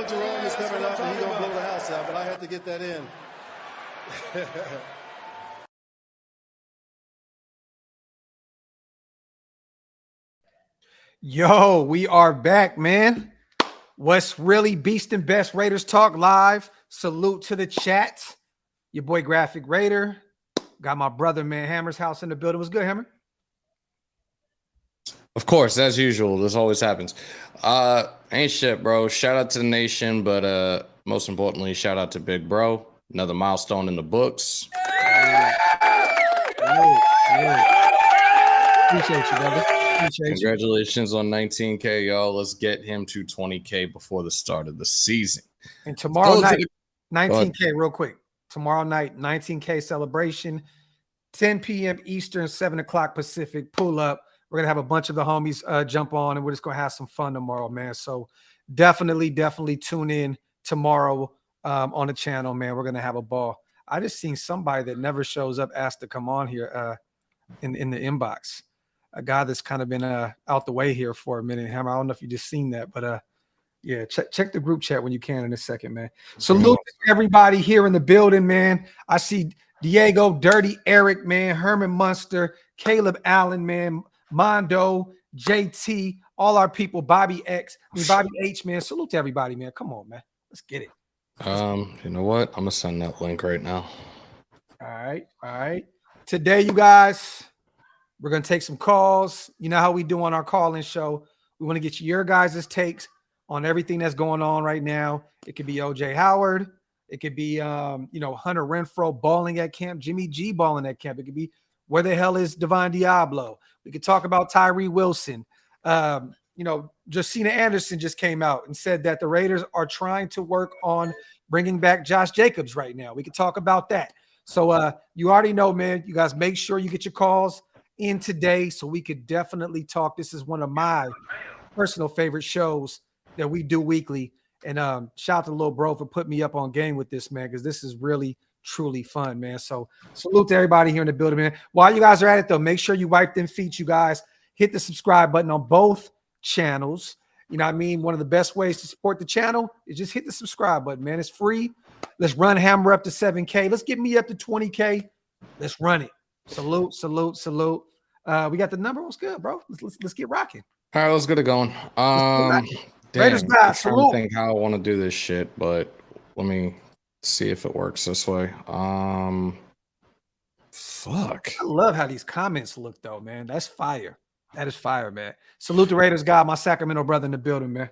know Jerome is coming up and he's going to blow the house out, but I had to get that in. Yo, we are back, man. What's really Beast and Best Raiders Talk live. Salute to the chat. Your boy Graphk Raider. Got my brother, man, Hammer's house in the building. What's good, Hammer? Of course, as usual. This always happens. Ain't shit, bro. Shout out to the nation, but most importantly, shout out to Big Bro. Another milestone in the books. Appreciate you, brother. Congratulations on 19K, y'all. Let's get him to 20K before the start of the season. And tomorrow night, 19K, real quick. Tomorrow night, 19K celebration, 10 p.m. Eastern, 7 o'clock Pacific. Pull up. We're going to have a bunch of the homies jump on, and we're just going to have some fun tomorrow, man. So definitely tune in tomorrow on the channel, man. We're going to have a ball. I just seen somebody that never shows up asked to come on here in the inbox. A guy that's kind of been out the way here for a minute. Hammer, I don't know if you just seen that, but yeah, check the group chat when you can in a second, man. Salute to everybody here in the building, man. I see Diego, Dirty Eric, man, Herman Munster, Caleb Allen, man, Mondo, JT, all our people, Bobby X, Bobby H, man. Salute to everybody, man. Come on, man. Let's get it. You know what? I'm gonna send that link right now. All right. Today, you guys, we're gonna take some calls. You know how we do on our call-in show. We want to get your guys' takes on everything that's going on right now. It could be OJ Howard. It could be Hunter Renfrow balling at camp, Jimmy G balling at camp. It could be where the hell is Divine Diablo? We could talk about Tyree Wilson. Josina Anderson just came out and said that the Raiders are trying to work on bringing back Josh Jacobs right now. We could talk about that. So you already know, man, you guys make sure you get your calls in today so we could definitely talk. This is one of my personal favorite shows that we do weekly. And shout out to Lil Bro for putting me up on game with this, man, because this is really, truly fun, man. So salute to everybody here in the building, man. While you guys are at it, though, make sure you wipe them feet, you guys. Hit the subscribe button on both channels. You know what I mean? One of the best ways to support the channel is just hit the subscribe button, man. It's free. Let's run Hammer up to 7K. Let's get me up to 20K. Let's run it. Salute. We got the number. What's good, bro? Let's get rocking. All right, let's get it going. Raiders guys, I'm trying to think how I want to do this shit, but let me see if it works this way. Fuck. I love how these comments look, though, man. That's fire. That is fire, man. Salute the Raiders guy, my Sacramento brother in the building, man.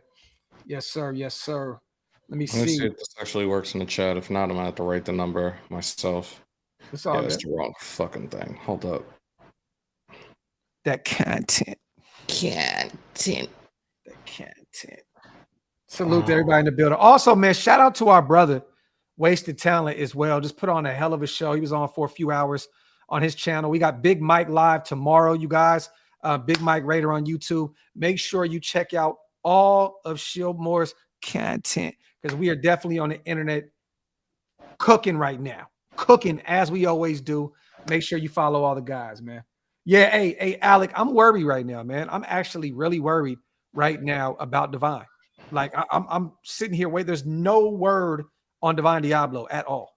Yes, sir. Let me see if this actually works in the chat. If not, I'm gonna have to write the number myself. It's all that's the wrong fucking thing. Hold up. That content. Salute to everybody in the building. Also, man, shout out to our brother, Wasted Talent, as well. Just put on a hell of a show. He was on for a few hours on his channel. We got Big Mike live tomorrow, you guys. Big Mike Raider on YouTube. Make sure you check out all of ShieldMore's content because we are definitely on the internet cooking right now. Cooking as we always do. Make sure you follow all the guys, man. Yeah, hey, Alec, I'm worried right now, man. I'm actually really worried right now about Divine. Like, I'm sitting here waiting. There's no word on Divine Diablo at all.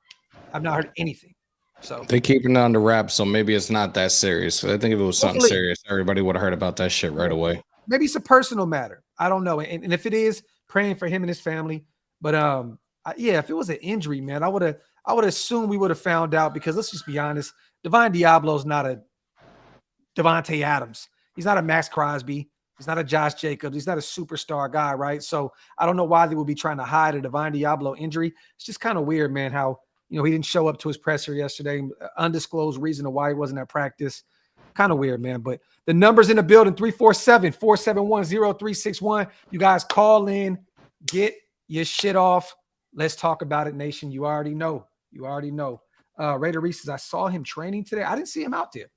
I've not heard anything. So they keeping it under wraps, so maybe it's not that serious. I think if it was something serious, everybody would have heard about that shit right away. Maybe it's a personal matter. I don't know. And if it is, praying for him and his family. But yeah, if it was an injury, man, I would assume we would have found out because let's just be honest, Divine Diablo's not a Devontae Adams. He's not a Maxx Crosby. He's not a Josh Jacobs. He's not a superstar guy, right? So I don't know why they would be trying to hide a Divine Diablo injury. It's just kind of weird, man, how he didn't show up to his presser yesterday. Undisclosed reason of why he wasn't at practice. Kind of weird, man. But the numbers in the building, 347-471-0361. You guys call in, get your shit off. Let's talk about it, nation. You already know. Raider Reese's, I saw him training today. I didn't see him out there.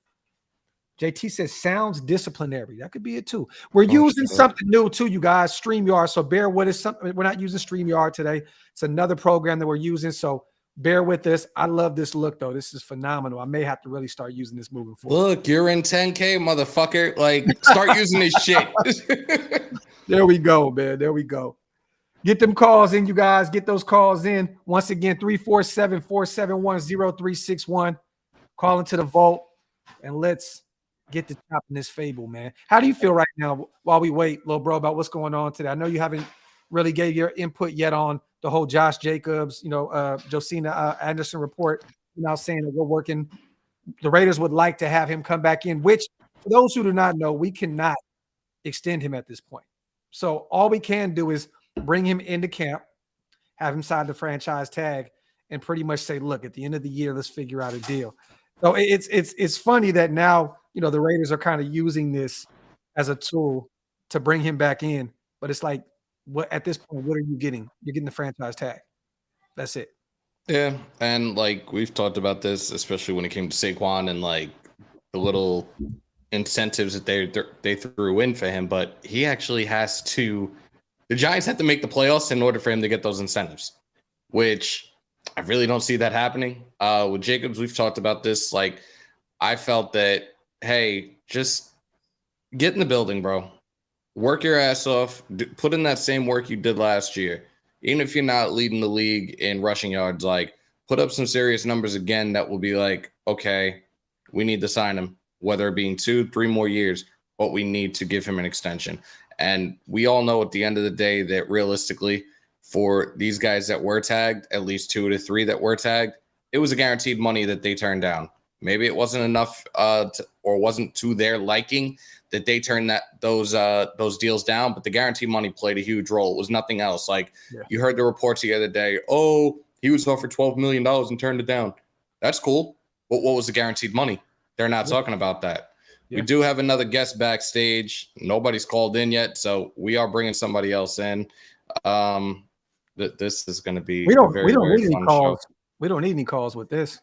JT says sounds disciplinary. That could be it too. We're using something new too, you guys. StreamYard. So bear with us. We're not using StreamYard today. It's another program that we're using. So bear with us. I love this look though. This is phenomenal. I may have to really start using this moving forward. Look, you're in 10K, motherfucker. Like, start using this shit. There we go, man. There we go. Get them calls in, you guys. Get those calls in. Once again, 347-471-0361. Call into the vault, and let's get to chopping this fable, man. How do you feel right now while we wait, little bro, about what's going on today? I know you haven't really gave your input yet on the whole Josh Jacobs, Josina Anderson report. Now saying that we're working. The Raiders would like to have him come back in, which for those who do not know, we cannot extend him at this point. So all we can do is bring him into camp, have him sign the franchise tag, and pretty much say, look, at the end of the year, let's figure out a deal. So it's funny that now, the Raiders are kind of using this as a tool to bring him back in. But it's like, what at this point, what are you getting? You're getting the franchise tag. That's it. Yeah, and like we've talked about this, especially when it came to Saquon and like the little incentives that they threw in for him. But he actually has to. The Giants have to make the playoffs in order for him to get those incentives, which I really don't see that happening. With Jacobs, we've talked about this. Like, I felt that, hey, just get in the building, bro. Work your ass off. Put in that same work you did last year. Even if you're not leading the league in rushing yards, like, put up some serious numbers again that will be like, okay, we need to sign him, whether it being 2-3 more years, but we need to give him an extension. And we all know at the end of the day that realistically, for these guys that were tagged, at least 2 to 3 that were tagged, it was a guaranteed money that they turned down. Maybe it wasn't enough or wasn't to their liking that they turned those deals down, but the guaranteed money played a huge role. It was nothing else. Like, you heard the reports the other day, oh, he was offered $12 million and turned it down. That's cool. But what was the guaranteed money? They're not talking about that. We do have another guest backstage. Nobody's called in yet, so we are bringing somebody else in. This is going to be we don't very need any fun calls. show. We don't need any calls with this.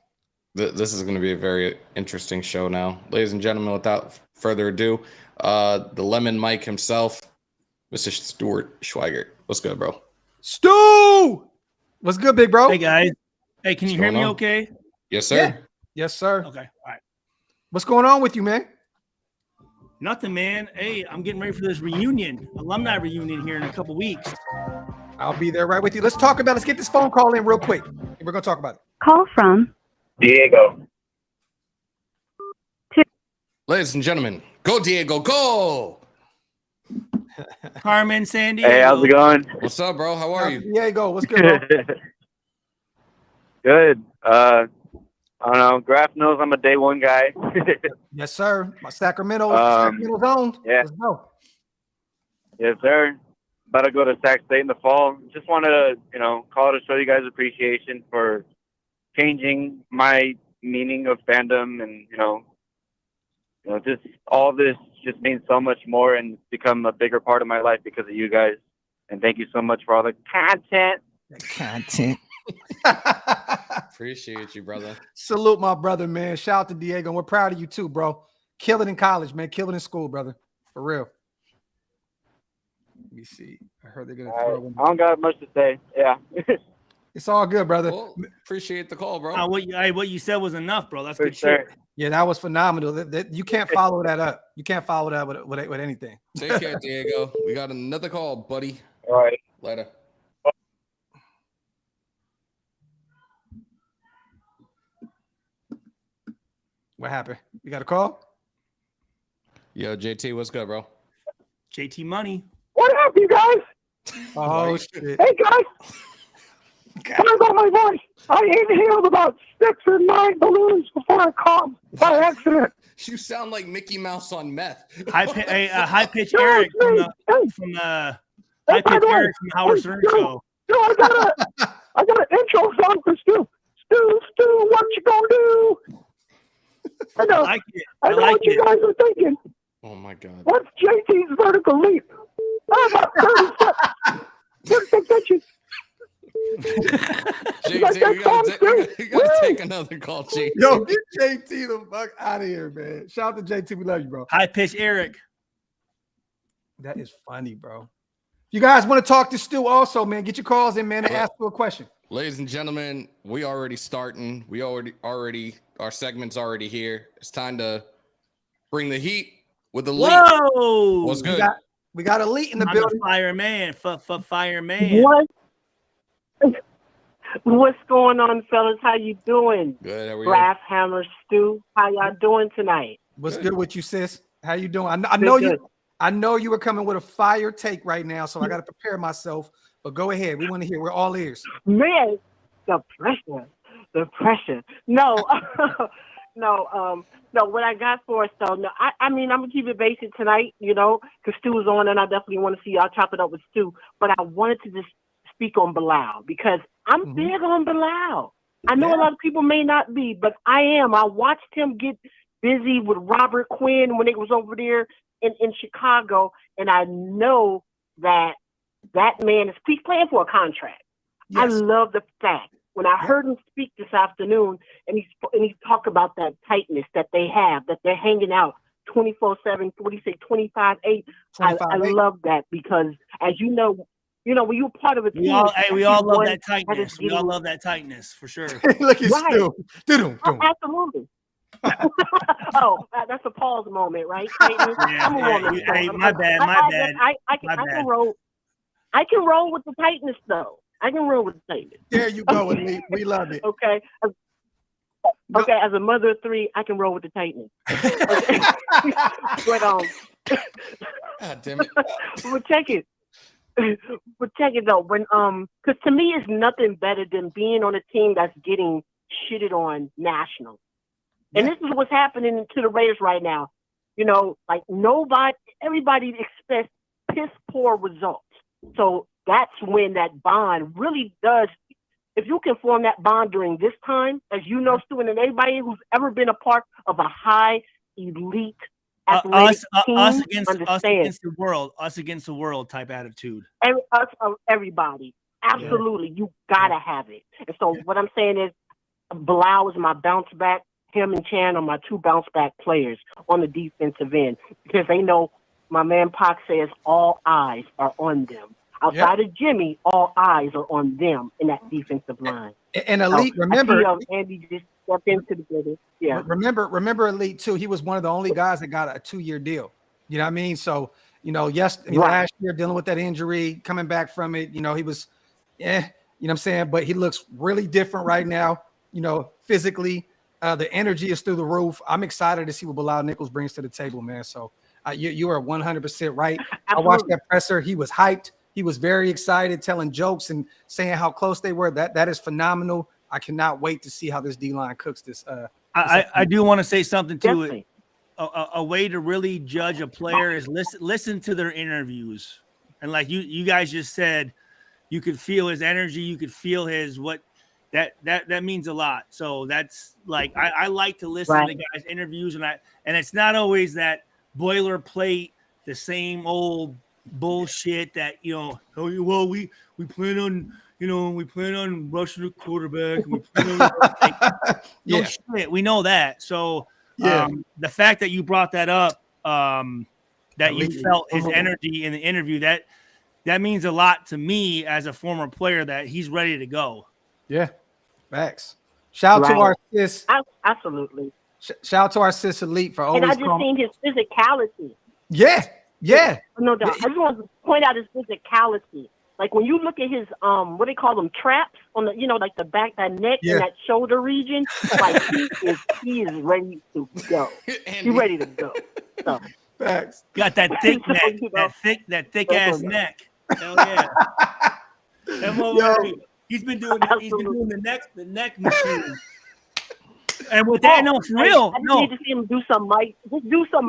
This is going to be a very interesting show now. Ladies and gentlemen, without further ado, the Lemon Mike himself, Mr. Stuart Schweigert. What's good, bro? Stu! What's good, big bro? Hey, guys. Hey, can you hear me okay? Yes, sir. Yeah. Yes, sir. Okay. All right. What's going on with you, man? Nothing, man. Hey, I'm getting ready for this alumni reunion here in a couple weeks. I'll be there right with you. Let's get this phone call in real quick. We're going to talk about it. Call from Diego. Ladies and gentlemen, go Diego, go! Carmen, Sandy. Hey, how's it going? What's up, bro? How are you? Diego, what's good, bro? Good. I don't know. Graphk knows I'm a day one guy. Yes, sir. My Sacramento's owned. Yeah. Let's go. Yes, sir. About to go to Sac State in the fall. Just wanted to, call to show you guys appreciation for changing my meaning of fandom, and just all this just means so much more and become a bigger part of my life because of you guys. And thank you so much for all the content. Appreciate you, brother. Salute my brother, man. Shout out to Diego. We're proud of you too, bro. Kill it in college, man. Kill it in school, brother. For real. Let me see. I heard they're gonna throw one. I don't got much to say. Yeah. It's all good, brother. Well, appreciate the call, bro. What you said was enough, bro. That's For good sure. shit. Yeah, that was phenomenal. You can't follow that up. You can't follow that with anything. Take care, Diego. We got another call, buddy. All right. Later. What happened? You got a call? Yo, JT, what's good, bro? JT Money. What up, you guys? Oh, shit. Hey, guys. Sorry about my voice. I inhaled about 6 or 9 balloons before I coughed by accident. You sound like Mickey Mouse on meth. High pitch Eric from the Howard Stern show. No, I got an intro song for Stu. Stu, what you gonna do? I know. I know what you guys are thinking. Oh my God. What's JT's vertical leap? About 30 steps. 36 inches. JT, we gotta take another call, JT. Yo, get JT the fuck out of here, man. Shout out to JT. We love you, bro. High pitch Eric. That is funny, bro. You guys want to talk to Stu also, man? Get your calls in, man, and ask you a question. Ladies and gentlemen, we already starting. We already our segment's already here. It's time to bring the heat with the lead. Whoa! What's good? We got Elite in the I'm building. the fireman. Fireman. What's going on, fellas? How you doing? Good. How are you? Graphk, Hammer, Stu. How y'all doing tonight? What's good with you, sis? How you doing? I know you. I know you were coming with a fire take right now, so I got to prepare myself. But go ahead. We want to hear. We're all ears. Man, the pressure. No, no. What I got for us though, no, I mean, I'm gonna keep it basic tonight, because Stu is on, and I definitely want to see y'all chop it up with Stu. But I wanted to just speak on Bilal because I'm big on Bilal. I know a lot of people may not be, but I am. I watched him get busy with Robert Quinn when it was over there in Chicago, and I know that man he's playing for a contract. Yes. I love the fact when I heard him speak this afternoon, and he talked about that tightness that they have, that they're hanging out 24/7, 46, 25/8. I love that because, as you know, when you're part of a team, we all love that tightness. We all love that tightness for sure. Look at Stu. Absolutely. That's a pause moment, right? I'm a woman. My bad. I can roll. I can roll with the tightness, though. I can roll with the tightness. There you go, Elite. We love it. Okay. Okay, as a mother of three, I can roll with the tightness. But God damn it. But check it. Though, because to me, it's nothing better than being on a team that's getting shitted on nationally. And this is what's happening to the Raiders right now. Like everybody expects piss poor results. So that's when that bond really does. If you can form that bond during this time, as you know, Stu, and anybody who's ever been a part of a high elite athletic team, us against the world type attitude. Everybody, absolutely, you gotta have it. And so what I'm saying is, Bilal is my bounce back. Him and Chan are my two bounce back players on the defensive end because they know my man Pac says all eyes are on them. Outside of Jimmy, all eyes are on them in that defensive line. And Elite, remember, Andy just stepped into the business. Yeah. Remember Elite too. He was one of the only guys that got a 2-year deal. You know what I mean? So last year dealing with that injury, coming back from it, he was, you know what I'm saying. But he looks really different right now. Physically, the energy is through the roof. I'm excited to see what Bilal Nichols brings to the table, man. So you are 100% right. Absolutely. I watched that presser. He was hyped. He was very excited, telling jokes and saying how close they were. That is phenomenal. I cannot wait to see how this D-line cooks this. I do want to say something to it. A way to really judge a player is listen to their interviews. And like you guys just said, you could feel his energy. You could feel his that means a lot. So that's like I like to listen to guys' interviews, and it's not always that boilerplate, the same old bullshit that we plan on rushing the quarterback, and we plan on shit. We know that. So the fact that you brought that up, that you felt his energy in the interview, that means a lot to me as a former player that he's ready to go. Yeah, facts. Shout out to our sis. Absolutely. Shout out to our sis Elite for always. And I just seen his physicality. Yeah. No doubt. I just want to point out his physicality. Like when you look at his what they call them, traps on the like the back, that neck and that shoulder region, like he is ready to go. He's ready to go. So facts. Got that thick neck, that thick ass neck. Hell yeah. He's been doing the neck machine. And with that, no, for real, I just need to see him do some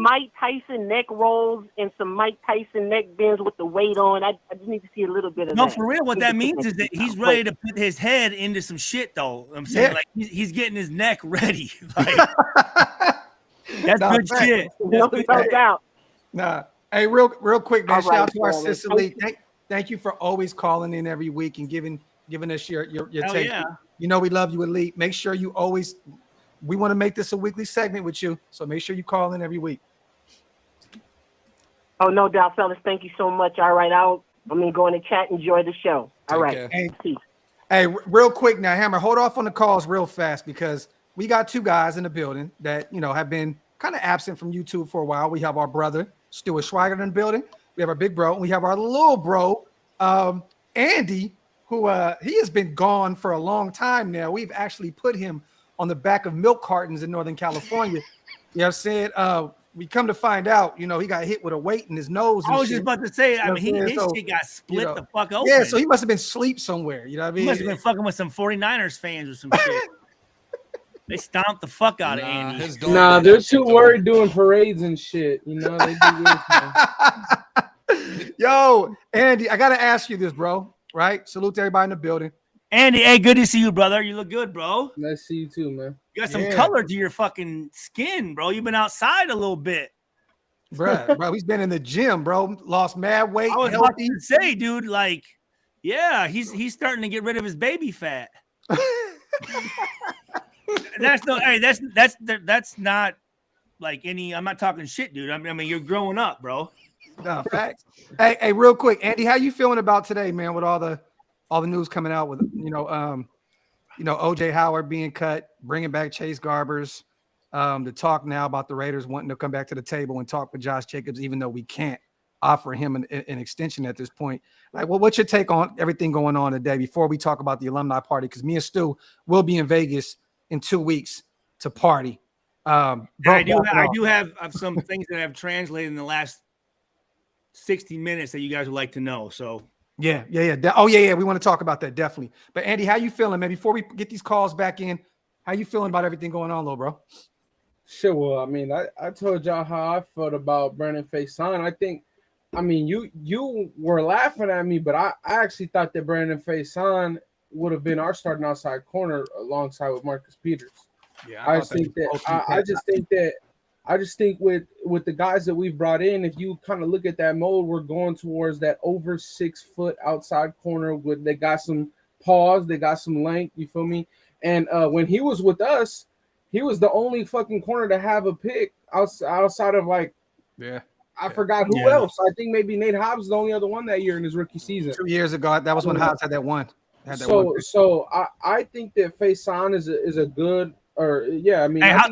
Mike Tyson neck rolls and some Mike Tyson neck bends with the weight on. I just need to see a little bit of that. No, for real, what that means is that he's ready to put his head into some shit, though. I'm saying, like, he's getting his neck ready. Like, that's good shit. No doubt. Nah. Hey, real quick, man. Shout out to our sister Lee. Thank you for always calling in every week and giving us your take. Yeah. We love you, Elite. Make sure you always. We want to make this a weekly segment with you, so make sure you call in every week. Oh, no doubt, fellas. Thank you so much. All right, I'm going to go in the chat. Enjoy the show. All right. Hey, real quick now, Hammer, hold off on the calls real fast because we got two guys in the building that, have been kind of absent from YouTube for a while. We have our brother, Stuart Schweigert, in the building. We have our big bro. And we have our little bro, Andy, who he has been gone for a long time now. We've actually put him on the back of milk cartons in Northern California. You know what I'm saying? We come to find out, he got hit with a weight in his nose. I was just about to say, I mean, his so, shit got split the fuck open. Yeah, so he must have been asleep somewhere. You know what I mean? He must have been fucking with some 49ers fans or some shit. They stomped the fuck out of Andy. Nah, they're too worried doing parades and shit. They do Yo, Andy, I gotta ask you this, bro. Right? Salute to everybody in the building. Andy, hey, good to see you, brother. You look good, bro. Nice to see you too, man. You got some color to your fucking skin, bro. You've been outside a little bit. Bro, he's been in the gym, bro. Lost mad weight. I was about to say, dude, like, yeah, he's starting to get rid of his baby fat. That's not like any. I'm not talking shit, dude. I mean, you're growing up, bro. No facts. Hey, real quick, Andy, how you feeling about today, man? With all the news coming out with OJ Howard being cut, bringing back Chase Garbers, the talk now about the Raiders wanting to come back to the table and talk with Josh Jacobs, even though we can't offer him an extension at this point. Like, well, what's your take on everything going on today before we talk about the alumni party? Because me and Stu will be in Vegas in 2 weeks to party. I do have some things that I've translated in the last 60 minutes that you guys would like to know. So yeah. We want to talk about that definitely. But Andy, how you feeling, man? Before we get these calls back in, how you feeling about everything going on, little bro? Sure. Well, I mean, I told y'all how I felt about Brandon Faison. You were laughing at me, but I actually thought that Brandon Faison would have been our starting outside corner alongside with Marcus Peters. Yeah, I just think with the guys that we've brought in, if you kind of look at that mold, we're going towards that over 6 foot outside corner with they got some paws, they got some length, you feel me? And when he was with us, he was the only fucking corner to have a pick outside of I forgot who else. I think maybe Nate Hobbs is the only other one that year in his rookie season. 2 years ago, that was when Hobbs had that one. So I think that Faison is a good. How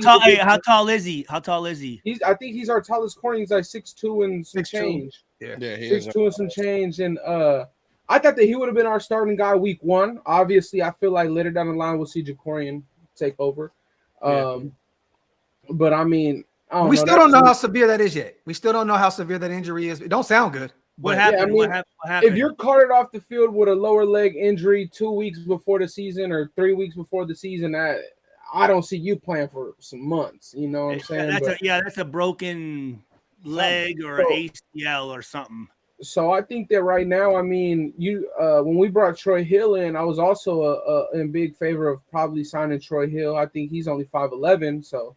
tall is he? How tall is he? I think he's our tallest corner. He's like 6'2" and some change. Yeah, 6'2" and some change. And I thought that he would have been our starting guy week 1. Obviously, I feel like later down the line we'll see Jacorian take over. But I mean, we still don't know how severe that is yet. We still don't know how severe that injury is. It don't sound good. What happened? What happened? If you're carted off the field with a lower leg injury 2 weeks before the season or 3 weeks before the season, I don't see you playing for some months. You know what I'm saying? That's a broken leg or ACL or something. So I think that right now, I mean, when we brought Troy Hill in, I was also in big favor of probably signing Troy Hill. I think he's only 5'11", so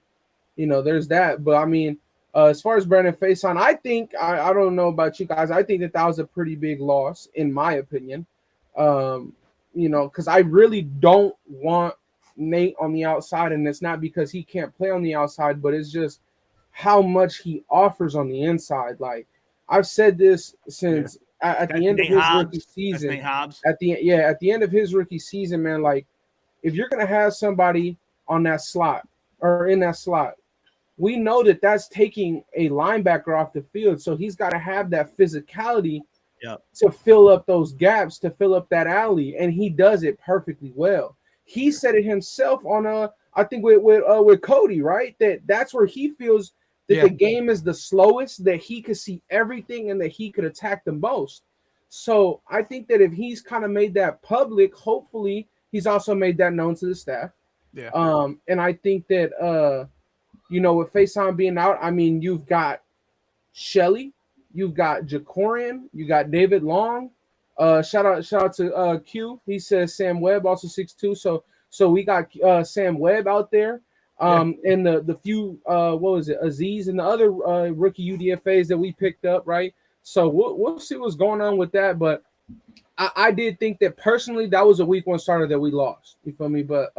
there's that. But I mean, as far as Brandon Faison, I think I don't know about you guys. I think that was a pretty big loss, in my opinion. Because I really don't want Nate on the outside, and it's not because he can't play on the outside, but it's just how much he offers on the inside. Like I've said this since at the end of his rookie season. At the end of his rookie season, man, like if you're gonna have somebody on that slot or in that slot, we know that that's taking a linebacker off the field, so he's got to have that physicality to fill up those gaps, to fill up that alley, and he does it perfectly well. He said it himself on I think with Cody, right? That's where he feels that the game is the slowest, that he could see everything and that he could attack the most. So I think that if he's kind of made that public, hopefully he's also made that known to the staff. Yeah. And I think that with Faison being out, I mean, you've got Shelley, you've got Jacorian, you got David Long. Shout out to Q. He says Sam Webb also 6'2". So we got Sam Webb out there. And the few Aziz and the other rookie UDFAs that we picked up, right? So we'll see what's going on with that. But I did think that personally that was a week 1 starter that we lost. You feel me? But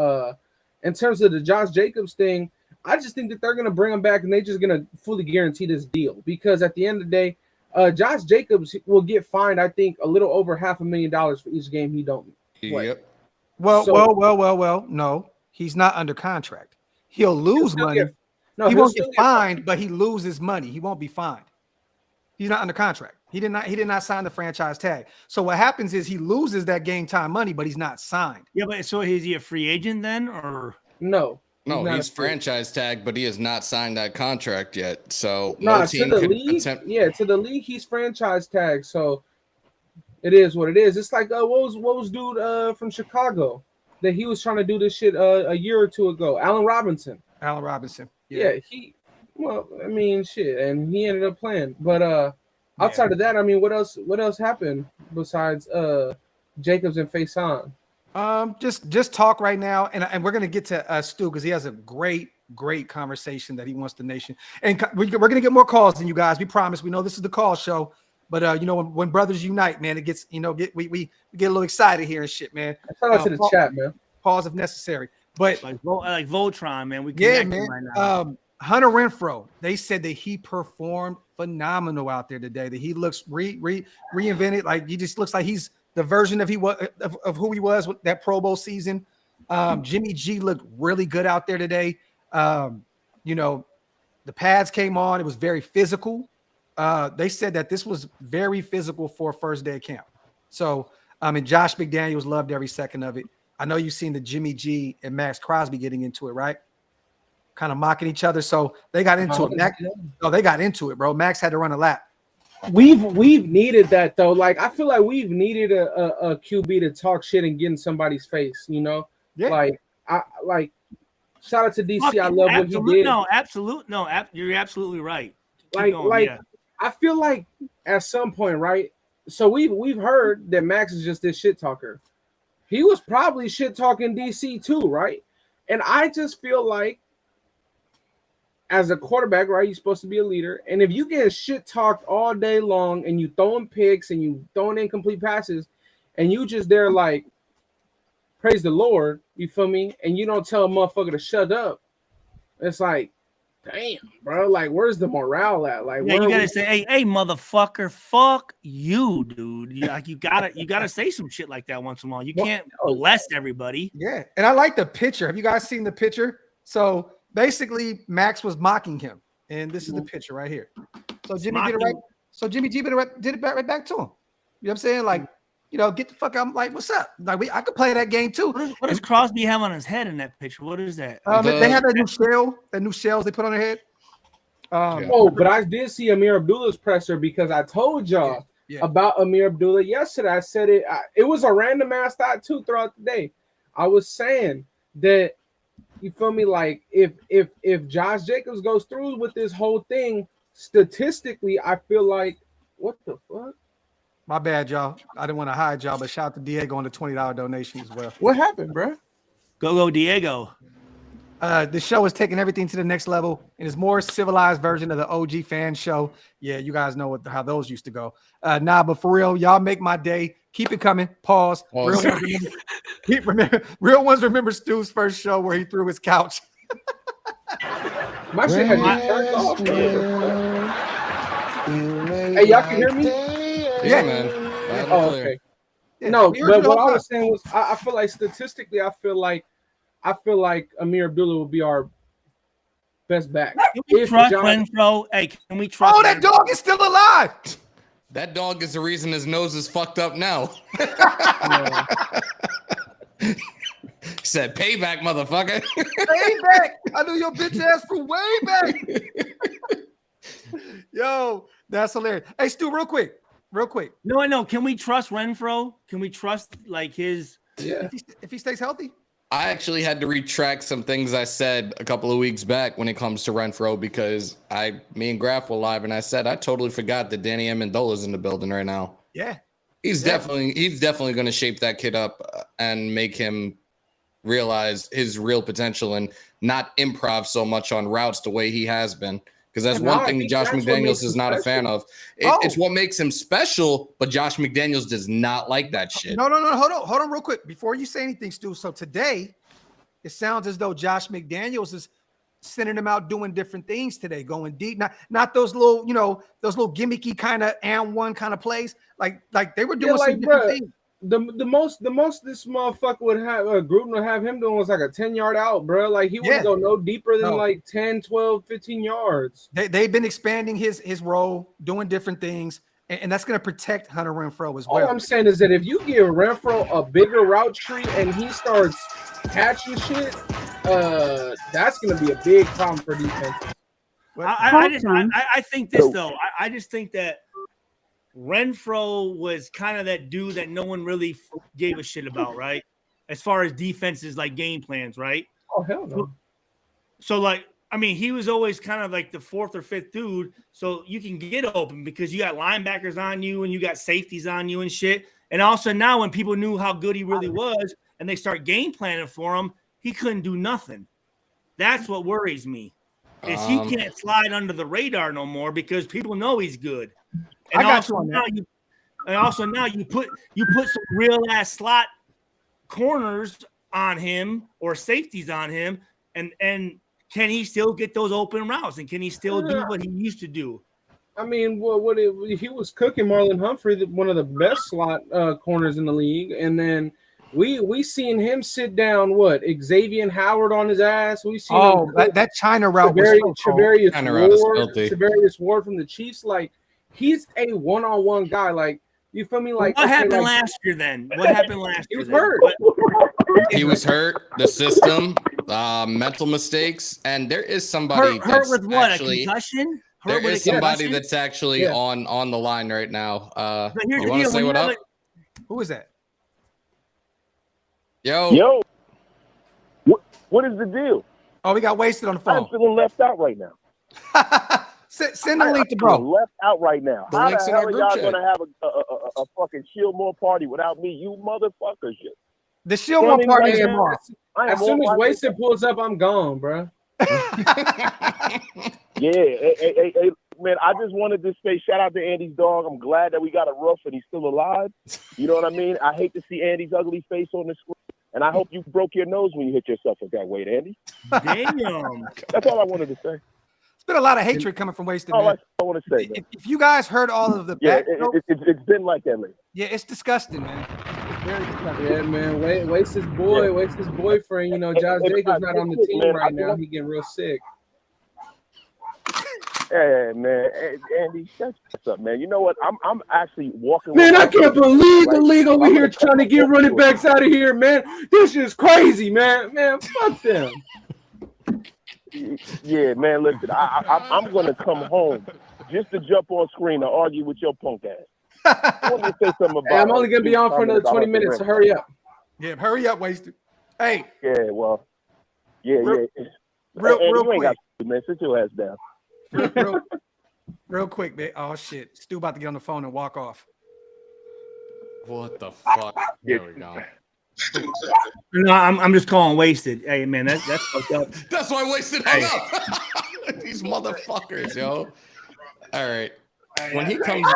in terms of the Josh Jacobs thing, I just think that they're gonna bring him back and they're just gonna fully guarantee this deal, because at the end of the day, Josh Jacobs will get fined, I think, a little over $500,000 for each game he don't play. Yep. Well. No, he's not under contract. He'll lose money. He won't get fined, but he loses money. He won't be fined. He's not under contract. He did not sign the franchise tag. So what happens is he loses that game time money, but he's not signed. Yeah, but so is he a free agent then, or No. No, not he's a free- franchise tagged, but he has not signed that contract yet. So Nah, no to team the could league. attempt. Yeah, to the league, he's franchise tagged. So it is what it is. It's like what was dude from Chicago that he was trying to do this shit a year or two ago. Allen Robinson. Allen Robinson. Yeah, I mean, shit, and he ended up playing. But outside of that, I mean, what else happened besides Jacobs and Faison? Just talk right now, and we're gonna get to Stu because he has a great conversation that he wants the nation, and we're gonna get more calls than you guys. We promise. We know this is the call show, but when brothers unite, man, it gets we get a little excited here and shit, man. Shout out to the chat, man. Pause if necessary, but like Voltron, man? We man. right now. Hunter Renfrow, they said that he performed phenomenal out there today. That he looks reinvented, like he just looks like he's the version of who he was with that Pro Bowl season. Jimmy G looked really good out there today. The pads came on. It was very physical. They said that this was very physical for first day of camp. So, and Josh McDaniels loved every second of it. I know you've seen the Jimmy G and Maxx Crosby getting into it, right? Kind of mocking each other. So they got into it. They got into it, bro. Max had to run a lap. We've needed that though. Like I feel like we've needed a QB to talk shit and get in somebody's face. Yeah. Like shout out to DC. I love what he did. You're absolutely right. I feel like at some point, right? So we've heard that Max is just this shit talker. He was probably shit talking DC too, right? And I just feel like as a quarterback, right, you're supposed to be a leader. And if you get shit talked all day long and you throwing picks and you throwing incomplete passes and you just there like, praise the Lord, you feel me? And you don't tell a motherfucker to shut up. It's like, damn, bro. Like, where's the morale at? Like, yeah, you gotta say, hey, motherfucker, fuck you, dude. You gotta say some shit like that once in a while. You can't molest everybody. Yeah, and I like the picture. Have you guys seen the picture? So basically, Max was mocking him, and this is the picture right here. So Jimmy did it right. So Jimmy G did it right back to him. You know what I'm saying? Like, get the fuck out. I'm like, what's up? Like, I could play that game too. What does Crosby have on his head in that picture? What is that? They had that new shells they put on their head. But I did see Amir Abdullah's presser because I told y'all about Amir Abdullah yesterday. I said it was a random ass thought too throughout the day. I was saying that, you feel me? Like if Josh Jacobs goes through with this whole thing, statistically, I feel like what the fuck? My bad, y'all. I didn't want to hide y'all, but shout out to Diego on the $20 donation as well. What happened, bro? Go, Diego. The show is taking everything to the next level, and it's more civilized version of the OG fan show. Yeah, you guys know how those used to go. But for real, y'all make my day. Keep it coming. Pause. Real ones remember Stu's first show where he threw his couch. My shit had been turned off. Hey, y'all can hear me? Yeah, man. Okay. Yeah, no, but what I was saying was, I feel like statistically, I feel like Amir Abdullah will be our best back. Can we trust Renfrow? Hey, can we trust? Oh, that dog is still alive. That dog is the reason his nose is fucked up now. He said, "Payback, motherfucker." Payback. I knew your bitch ass from way back. Yo, that's hilarious. Hey, Stu, real quick. No, I know. Can we trust Renfrow? Can we trust like his? Yeah. If he stays healthy. I actually had to retract some things I said a couple of weeks back when it comes to Renfrow because me and Graphk were live and I said I totally forgot that Danny Amendola's in the building right now. Yeah. He's definitely going to shape that kid up and make him realize his real potential and not improv so much on routes the way he has been. Because that's one thing Josh McDaniels is not a fan of. It's what makes him special, but Josh McDaniels does not like that shit. No. Hold on real quick. Before you say anything, Stu. So today, it sounds as though Josh McDaniels is sending him out doing different things today, going deep. Not those little, those little gimmicky kind of and one kind of plays. Like they were doing some different things. the most this motherfucker would have Gruden would have him doing was like a 10-yard out, bro. Like he wouldn't go no deeper than like 10, 12, 15 yards. They've been expanding his role, doing different things, and that's going to protect Hunter Renfrow as well. All I'm saying is that if you give Renfrow a bigger route tree and he starts catching shit, that's going to be a big problem for defense. I think this though. I just think that Renfrow was kind of that dude that no one really gave a shit about, right? As far as defenses, like game plans, right? Oh hell no. So like, I mean, he was always kind of like the fourth or fifth dude, so you can get open because you got linebackers on you and you got safeties on you and shit. And also now when people knew how good he really was and they start game planning for him, he couldn't do nothing. That's what worries me. Is he can't slide under the radar no more because people know he's good. And also now you put some real ass slot corners on him or safeties on him, and can he still get those open routes and can he still do what he used to do? I mean, he was cooking Marlon Humphrey, one of the best slot corners in the league, and then we seen him sit down Xavier Howard on his ass. We seen that China route Travarius Ward from the Chiefs. Like he's a one-on-one guy. Like you feel me? Like what happened last year? Then what happened last year? He was hurt. He was hurt. The system, mental mistakes, and there is somebody hurt with what? Actually, a concussion? There is somebody that's actually on the line right now. You want to say what up? Who is that? Yo. What is the deal? Oh, we got wasted on the phone. I'm feeling left out right now. Send the link to bro. Left out right now. The How link's the in hell our are group y'all chat. gonna have a fucking ShieldMore party without me? You motherfuckers. The ShieldMore party is tomorrow. As soon as Wasted pulls up, I'm gone, bro. Hey, man, I just wanted to say shout out to Andy's dog. I'm glad that we got a roof and he's still alive. You know what I mean? I hate to see Andy's ugly face on the screen. And I hope you broke your nose when you hit yourself with that weight, Andy. Damn. That's all I wanted to say. It's been a lot of hatred coming from Wasted. All Man. I want to say. If you guys heard all of the it's been like that lately. Yeah, it's disgusting, man. It's very disgusting. Yeah, man. Wasted's boyfriend. You know, Josh Jacobs not on the team right now. He getting real sick. Hey, man, Andy, shut up, man. You know what? I'm actually walking. Man, I can't believe the league over here trying to get running backs out of here, man. This is crazy, man. Man, fuck them. Yeah, man. Listen, I'm gonna come home just to jump on screen to argue with your punk ass. I want to say something about. Hey, I'm only gonna be on for another 20 minutes, so hurry up. Yeah, hurry up, Wasted. Hey. Yeah, well. Yeah. Real you ain't quick. got to, man. Sit your ass down. Real quick, man. Oh shit, Stu about to get on the phone and walk off. What the fuck? Here we go. No, I'm just calling Wasted. Hey man, that's fucked up. That's why Wasted hung up. These motherfuckers, yo. All right. When he comes,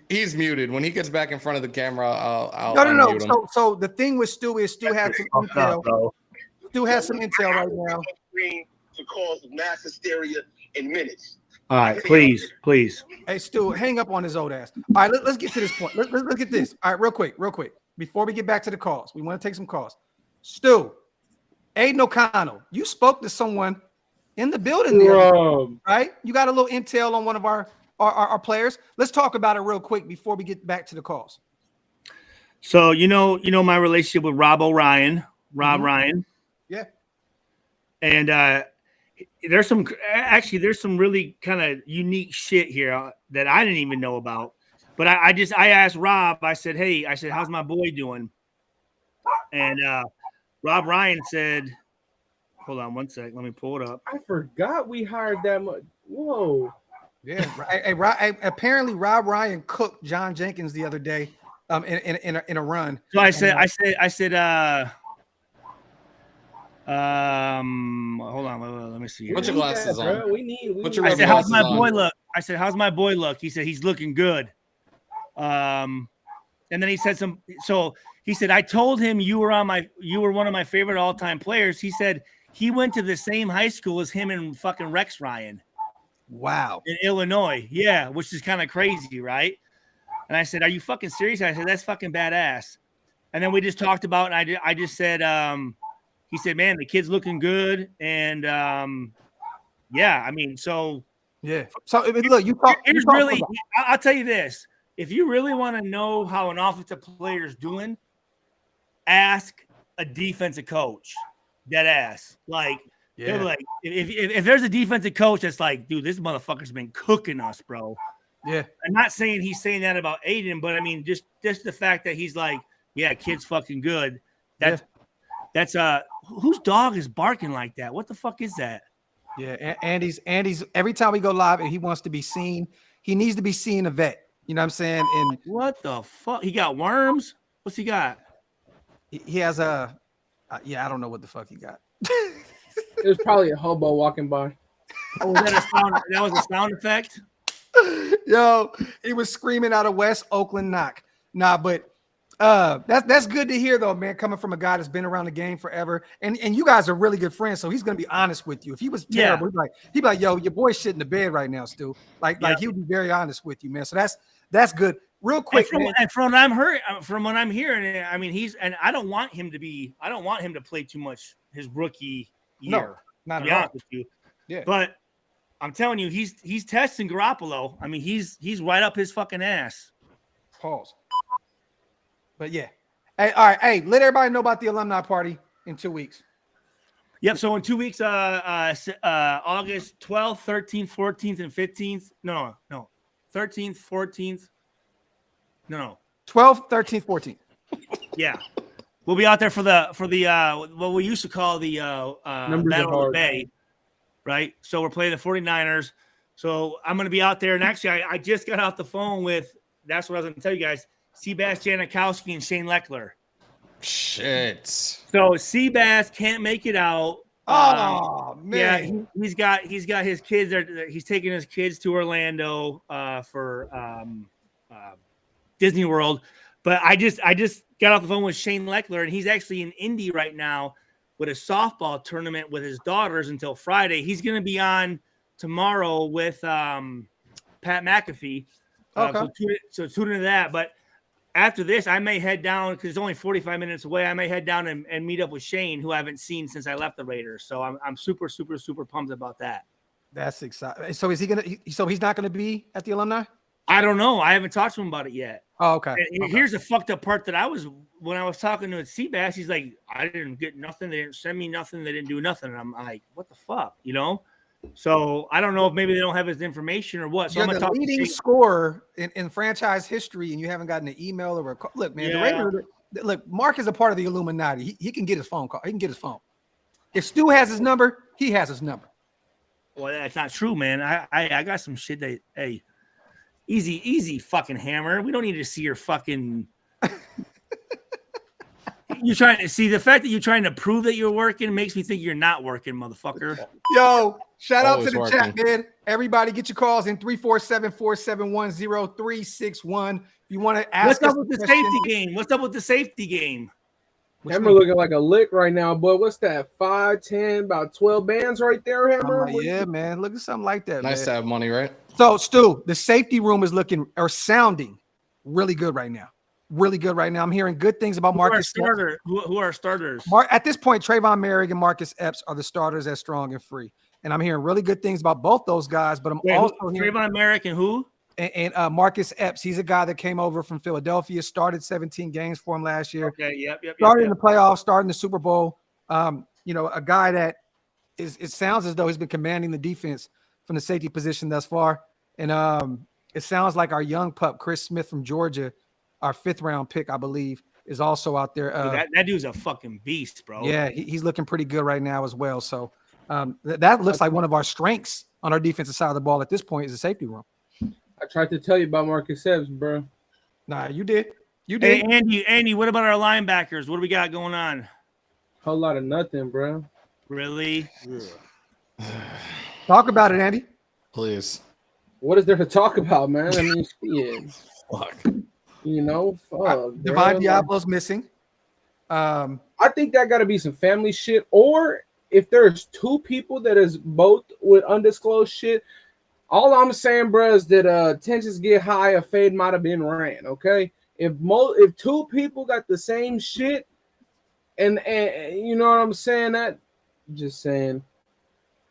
he's muted. When he gets back in front of the camera, I'll No. unmute him. So the thing with Stu is Stu has some intel. Stu has some intel right now. To cause mass hysteria in minutes. All right, please. Hey, Stu, hang up on his old ass. All right, let's get to this point. Let's get this. All right, real quick. Before we get back to the calls, we want to take some calls. Stu, Aiden O'Connell, you spoke to someone in the building there, right? You got a little intel on one of our players. Let's talk about it real quick before we get back to the calls. So you know my relationship with Rob Ryan. Yeah. And there's some really kind of unique shit here that I didn't even know about. But I asked Rob, I said, how's my boy doing? And Rob Ryan said, hold on one sec, let me pull it up. I forgot we hired that much. Whoa. Yeah. Apparently Rob Ryan cooked John Jenkins the other day in a run. So I said, hold on, let me see. Put your glasses on. I said, how's my boy look? I said, how's my boy look? He said, he's looking good. And then he said he said, I told him you were one of my favorite all-time players. He said he went to the same high school as him and fucking Rex Ryan. Wow. In Illinois. Yeah, which is kind of crazy, right? And I said, "Are you fucking serious?" I said, "That's fucking badass." And then we just talked about, and I just said, he said, "Man, the kid's looking good." And yeah, I mean, so yeah. So I mean, look, I'll tell you this: if you really want to know how an offensive player is doing, ask a defensive coach. Dead ass, like. Yeah. Like if there's a defensive coach that's like, dude, this motherfucker's been cooking us, bro. Yeah. I'm not saying he's saying that about Aiden, but I mean just the fact that he's like, yeah, kid's fucking good. That's whose dog is barking like that? What the fuck is that? Yeah, Andy's every time we go live and he wants to be seen, he needs to be seeing a vet. You know what I'm saying? And what the fuck? He got worms? What's he got? He has a I don't know what the fuck he got. It was probably a hobo walking by. Oh, was that a sound? That was a sound effect? Yo, he was screaming out of West Oakland knock. Nah, but that's good to hear though, man, coming from a guy that's been around the game forever. And you guys are really good friends, so he's gonna be honest with you. If he was terrible, he'd be like, yo, your boy's shit in the bed right now, Stu. Like he would be very honest with you, man. So that's good. Real quick, and from what I'm hearing, I mean, I don't want him to play too much his rookie year. No, not at all. With you. Yeah. But I'm telling you, he's testing Garoppolo. I mean, he's right up his fucking ass. Pause. But yeah. Hey, all right. Hey, let everybody know about the alumni party in 2 weeks. Yep. So in 2 weeks, August 12th, 13th, 14th, and 15th. No. 13th, 14th. No. 12th, 13th, 14th. Yeah. We'll be out there for the what we used to call the Battle of the Bay, right? So we're playing the 49ers. So I'm going to be out there. And actually, I just got off the phone with, that's what I was going to tell you guys, Seabass Janikowski and Shane Leckler. Shit. So Seabass can't make it out. Oh, man. Yeah, he's got his kids there. He's taking his kids to Orlando for Disney World. But I just got off the phone with Shane Leckler, and he's actually in Indy right now with a softball tournament with his daughters until Friday. He's going to be on tomorrow with Pat McAfee. Okay. So tune into that. But after this, I may head down because it's only 45 minutes away. I may head down and meet up with Shane, who I haven't seen since I left the Raiders. So I'm super, super, super pumped about that. That's exciting. So he's not gonna be at the alumni? I don't know. I haven't talked to him about it yet. Oh, okay. And here's the fucked up part when I was talking to Seabass, he's like, I didn't get nothing. They didn't send me nothing. They didn't do nothing. And I'm like, what the fuck, you know? So I don't know if maybe they don't have his information or what. So you're the leading scorer in franchise history, and you haven't gotten an email or a call. Look, man, the Raiders. Look, Mark is a part of the Illuminati. He can get his phone call. He can get his phone. If Stu has his number, he has his number. Well, that's not true, man. I got some shit that, hey, easy fucking hammer. We don't need to see your fucking. You're trying to see the fact that you're trying to prove that you're working makes me think you're not working, motherfucker. Yo, shout out to the working. chat, man. Everybody get your calls in 347-471-0361. If you want to ask What's up with the safety game? What's up with the safety game? Hammer looking like a lick right now, boy. What's that? 5, 10, about 12 bands right there, Hammer. Yeah, man. Look at something like that. Nice to have money, right? So, Stu, the safety room is sounding really good right now. Really good right now. I'm hearing good things about Marcus. Who are starters? At this point, Trayvon Merrick and Marcus Epps are the starters at Strong and Free. And I'm hearing really good things about both those guys. But I'm also hearing Trayvon Merrick and who? And Marcus Epps. He's a guy that came over from Philadelphia, started 17 games for him last year. Okay, yep. Started in the playoffs, started in the Super Bowl. A guy that it sounds as though he's been commanding the defense from the safety position thus far. And it sounds like our young pup, Chris Smith from Georgia, our 5th round pick, I believe, is also out there. That dude's a fucking beast, bro. Yeah, he's looking pretty good right now as well. So that looks like one of our strengths on our defensive side of the ball at this point is the safety room. I tried to tell you about Marcus Epps, bro. Nah, you did. Hey, Andy, what about our linebackers? What do we got going on? Whole lot of nothing, bro. Really? Talk about it, Andy. Please. What is there to talk about, man? I mean, fuck. Fuck. Divine Diablo's missing. I think that got to be some family shit, or if there's 2 people that is both with undisclosed shit, All I'm saying, bro, is that tensions get high, a fade might have been ran. Okay, if two people got the same shit, and you know what I'm saying, that just saying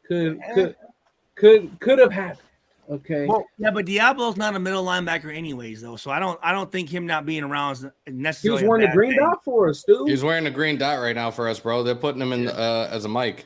could have happened. Okay. Well, Yeah, but Diablo's not a middle linebacker anyways, though. So I don't think him not being around is He necessarily was wearing the green dot for us, dude. He's wearing a green dot right now for us, bro. They're putting him in as a mic.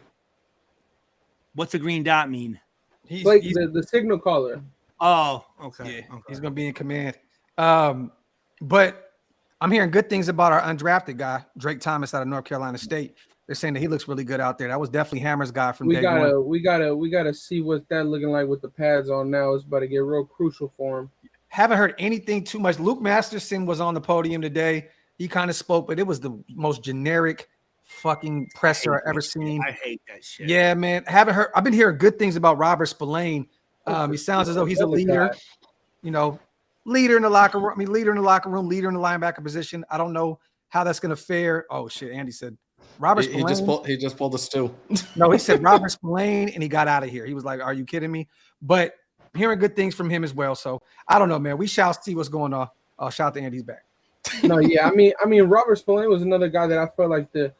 What's a green dot mean? he's the signal caller. Oh, okay. Yeah, Okay. he's gonna be in command. But I'm hearing good things about our undrafted guy, Drake Thomas, out of North Carolina State. They're saying that he looks really good out there. That was definitely Hammer's guy from day one. We gotta see what that looking like with the pads on now. It's about to get real crucial for him. Haven't heard anything too much. Luke Masterson was on the podium today. He kind of spoke, but it was the most generic fucking presser I've ever seen. I hate that shit. Yeah, man. Haven't heard. I've been hearing good things about Robert Spillane. He sounds as though he's a leader, leader in the locker room. Leader in the locker room, leader in the linebacker position. I don't know how that's going to fare. Oh, shit. Andy said Robert Spillane. He just pulled a stew. No, he said Robert Spillane, and he got out of here. He was like, are you kidding me? But hearing good things from him as well. So I don't know, man. We shall see what's going on. Shout out to Andy's back. No, yeah. I mean, Robert Spillane was another guy that I felt like the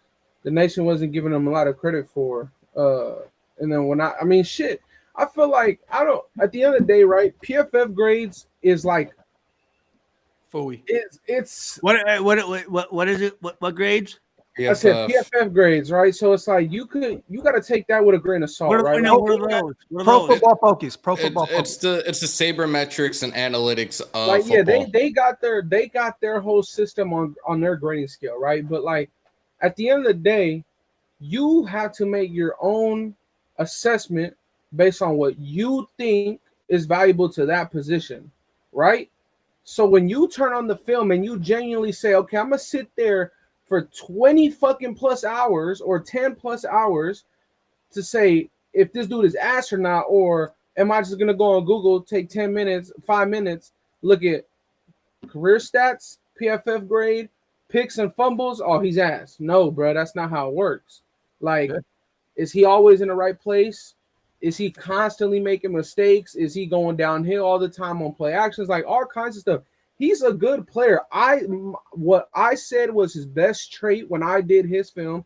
nation wasn't giving him a lot of credit for. And then shit. I feel like at the end of the day, right? PFF grades is like Fooey. It's what is it? What grades? I said PFF grades, right? So it's like you got to take that with a grain of salt, right? What are those? Pro Football Focus. Pro Football Focus. It's the sabermetrics and analytics of like yeah, football. they got their whole system on their grading scale, right? But like at the end of the day, you have to make your own assessment based on what you think is valuable to that position, right? So when you turn on the film and you genuinely say, okay, I'm gonna sit there for 20 fucking plus hours or 10 plus hours to say if this dude is ass or not, or am I just gonna go on Google, take 10 minutes, 5 minutes, look at career stats, PFF grade, picks and fumbles? Oh, he's ass. No, bro, that's not how it works. Like, is he always in the right place? Is he constantly making mistakes? Is he going downhill all the time on play actions? Like all kinds of stuff. He's a good player. What I said was his best trait when I did his film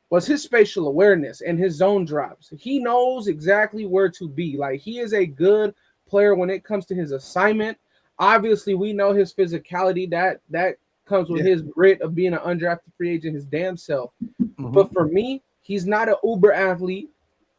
was his spatial awareness and his zone drops. He knows exactly where to be. Like he is a good player when it comes to his assignment. Obviously, we know his physicality. That comes with his grit of being an undrafted free agent, his damn self. Mm-hmm. But for me, he's not an uber athlete.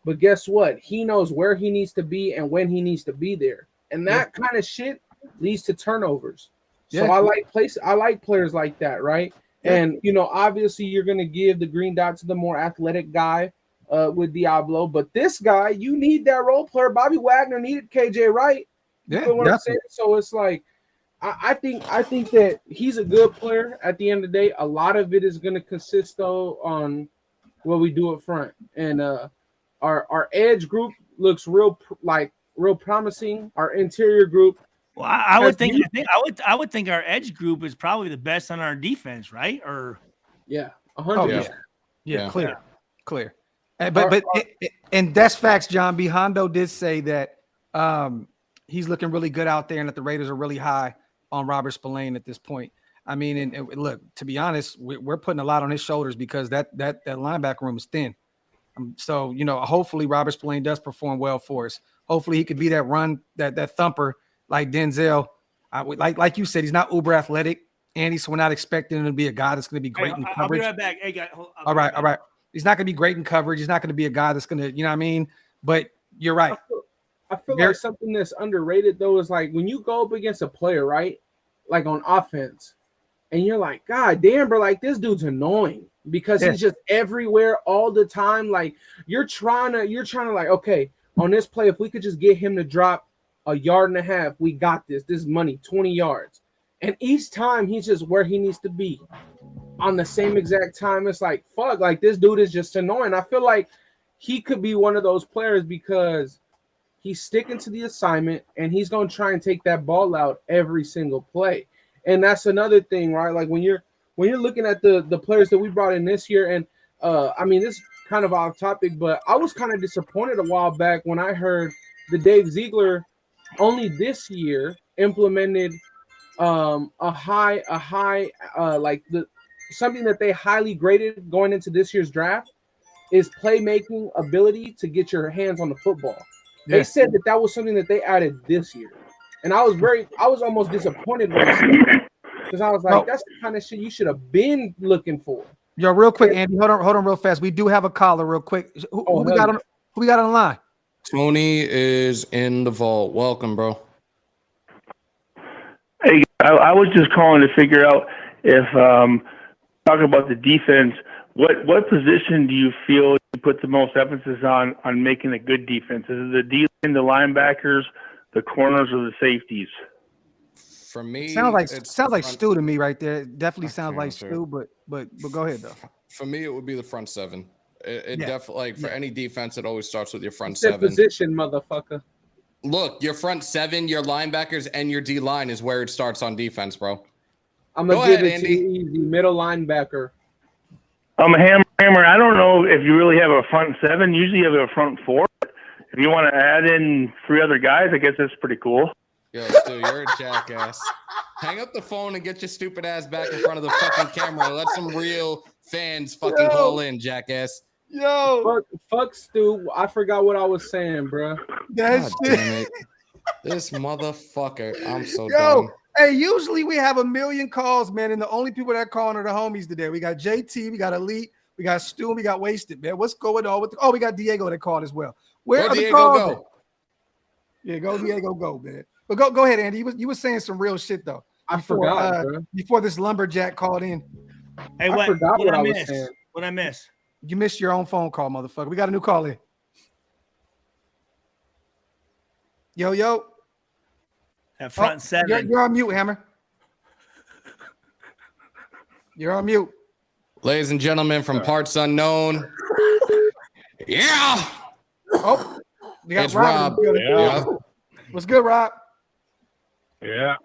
But guess what? He knows where he needs to be and when he needs to be there. And that kind of shit leads to turnovers. So I like players like that, right? Yeah. And obviously you're gonna give the green dot to the more athletic guy with Diablo, but this guy, you need that role player. Bobby Wagner needed KJ Wright. You know what I'm saying? So it's like I think that he's a good player at the end of the day. A lot of it is gonna consist though on what we do up front. And our edge group looks real promising. Our interior group. Well, I would think our edge group is probably the best on our defense, right? Or 100%. Yeah, clear. But and that's facts, John B. Hondo did say that he's looking really good out there, and that the Raiders are really high on Robert Spillane at this point. I mean, and look, to be honest, we're putting a lot on his shoulders because that linebacker room is thin. So, hopefully Robert Spillane does perform well for us. Hopefully he could be that run, that thumper like Denzel. Like you said, he's not uber athletic, Andy, so we're not expecting him to be a guy that's going to be great in coverage. I'll be right back. Hey, guys. All right. He's not going to be great in coverage. He's not going to be a guy that's going to, you know what I mean? But you're right. I feel like something that's underrated, though, is like when you go up against a player, right, like on offense, and you're like, God damn, bro, like this dude's annoying. Because he's just everywhere all the time. Like you're trying to like, okay, on this play, if we could just get him to drop 1.5 yards, we got this. This is money, 20 yards. And each time he's just where he needs to be on the same exact time. It's like, fuck, like this dude is just annoying. I feel like he could be one of those players because he's sticking to the assignment and he's going to try and take that ball out every single play. And that's another thing, right? Like when you're looking at the players that we brought in this year, and this is kind of off topic, but I was kind of disappointed a while back when I heard the Dave Ziegler only this year implemented something that they highly graded going into this year's draft is playmaking ability to get your hands on the football. They said that was something that they added this year, and I was almost disappointed when I said that, because I was like, that's the kind of shit you should have been looking for. Yo, real quick, Andy, hold on real fast. We do have a caller real quick. Who we got on the line? Tony is in the vault. Welcome, bro. Hey, I was just calling to figure out if talking about the defense, what position do you feel you put the most emphasis on making a good defense? Is it the D-line, the linebackers, the corners, or the safeties? For me, sounds like Stu to me right there. It definitely sounds like Stu, but go ahead though. For me, it would be the front seven. It definitely, for any defense, it always starts with your front It's that seven. position, motherfucker. Look, your front seven, your linebackers, and your D line is where it starts on defense, bro. I'm gonna give it to you easy. Middle linebacker. Hammer. I don't know if you really have a front seven. Usually, you have a front four. If you want to add in 3 other guys, I guess that's pretty cool. Yo, Stu, you're a jackass. Hang up the phone and get your stupid ass back in front of the fucking camera. Let some real fans fucking call in, jackass. Yo, fuck Stu. I forgot what I was saying, bro. God damn it. This motherfucker. I'm so done. Hey, usually we have a million calls, man, and the only people that calling are the homies today. We got JT, we got Elite, we got Stu, and we got Wasted, man. What's going on with we got Diego that called as well. Where go are Diego, the calls? go. Yeah, go Diego, go, man. But go ahead, Andy. You were saying some real shit though. I forgot, bro. Before this lumberjack called in. Hey, I forgot what I was saying. What I miss? You missed your own phone call, motherfucker. We got a new call in. Yo. That front seven. You're on mute, Hammer. You're on mute. Ladies and gentlemen, from parts unknown. Yeah. Oh, we got it's Rob. Yeah. What's good, Rob? Yeah.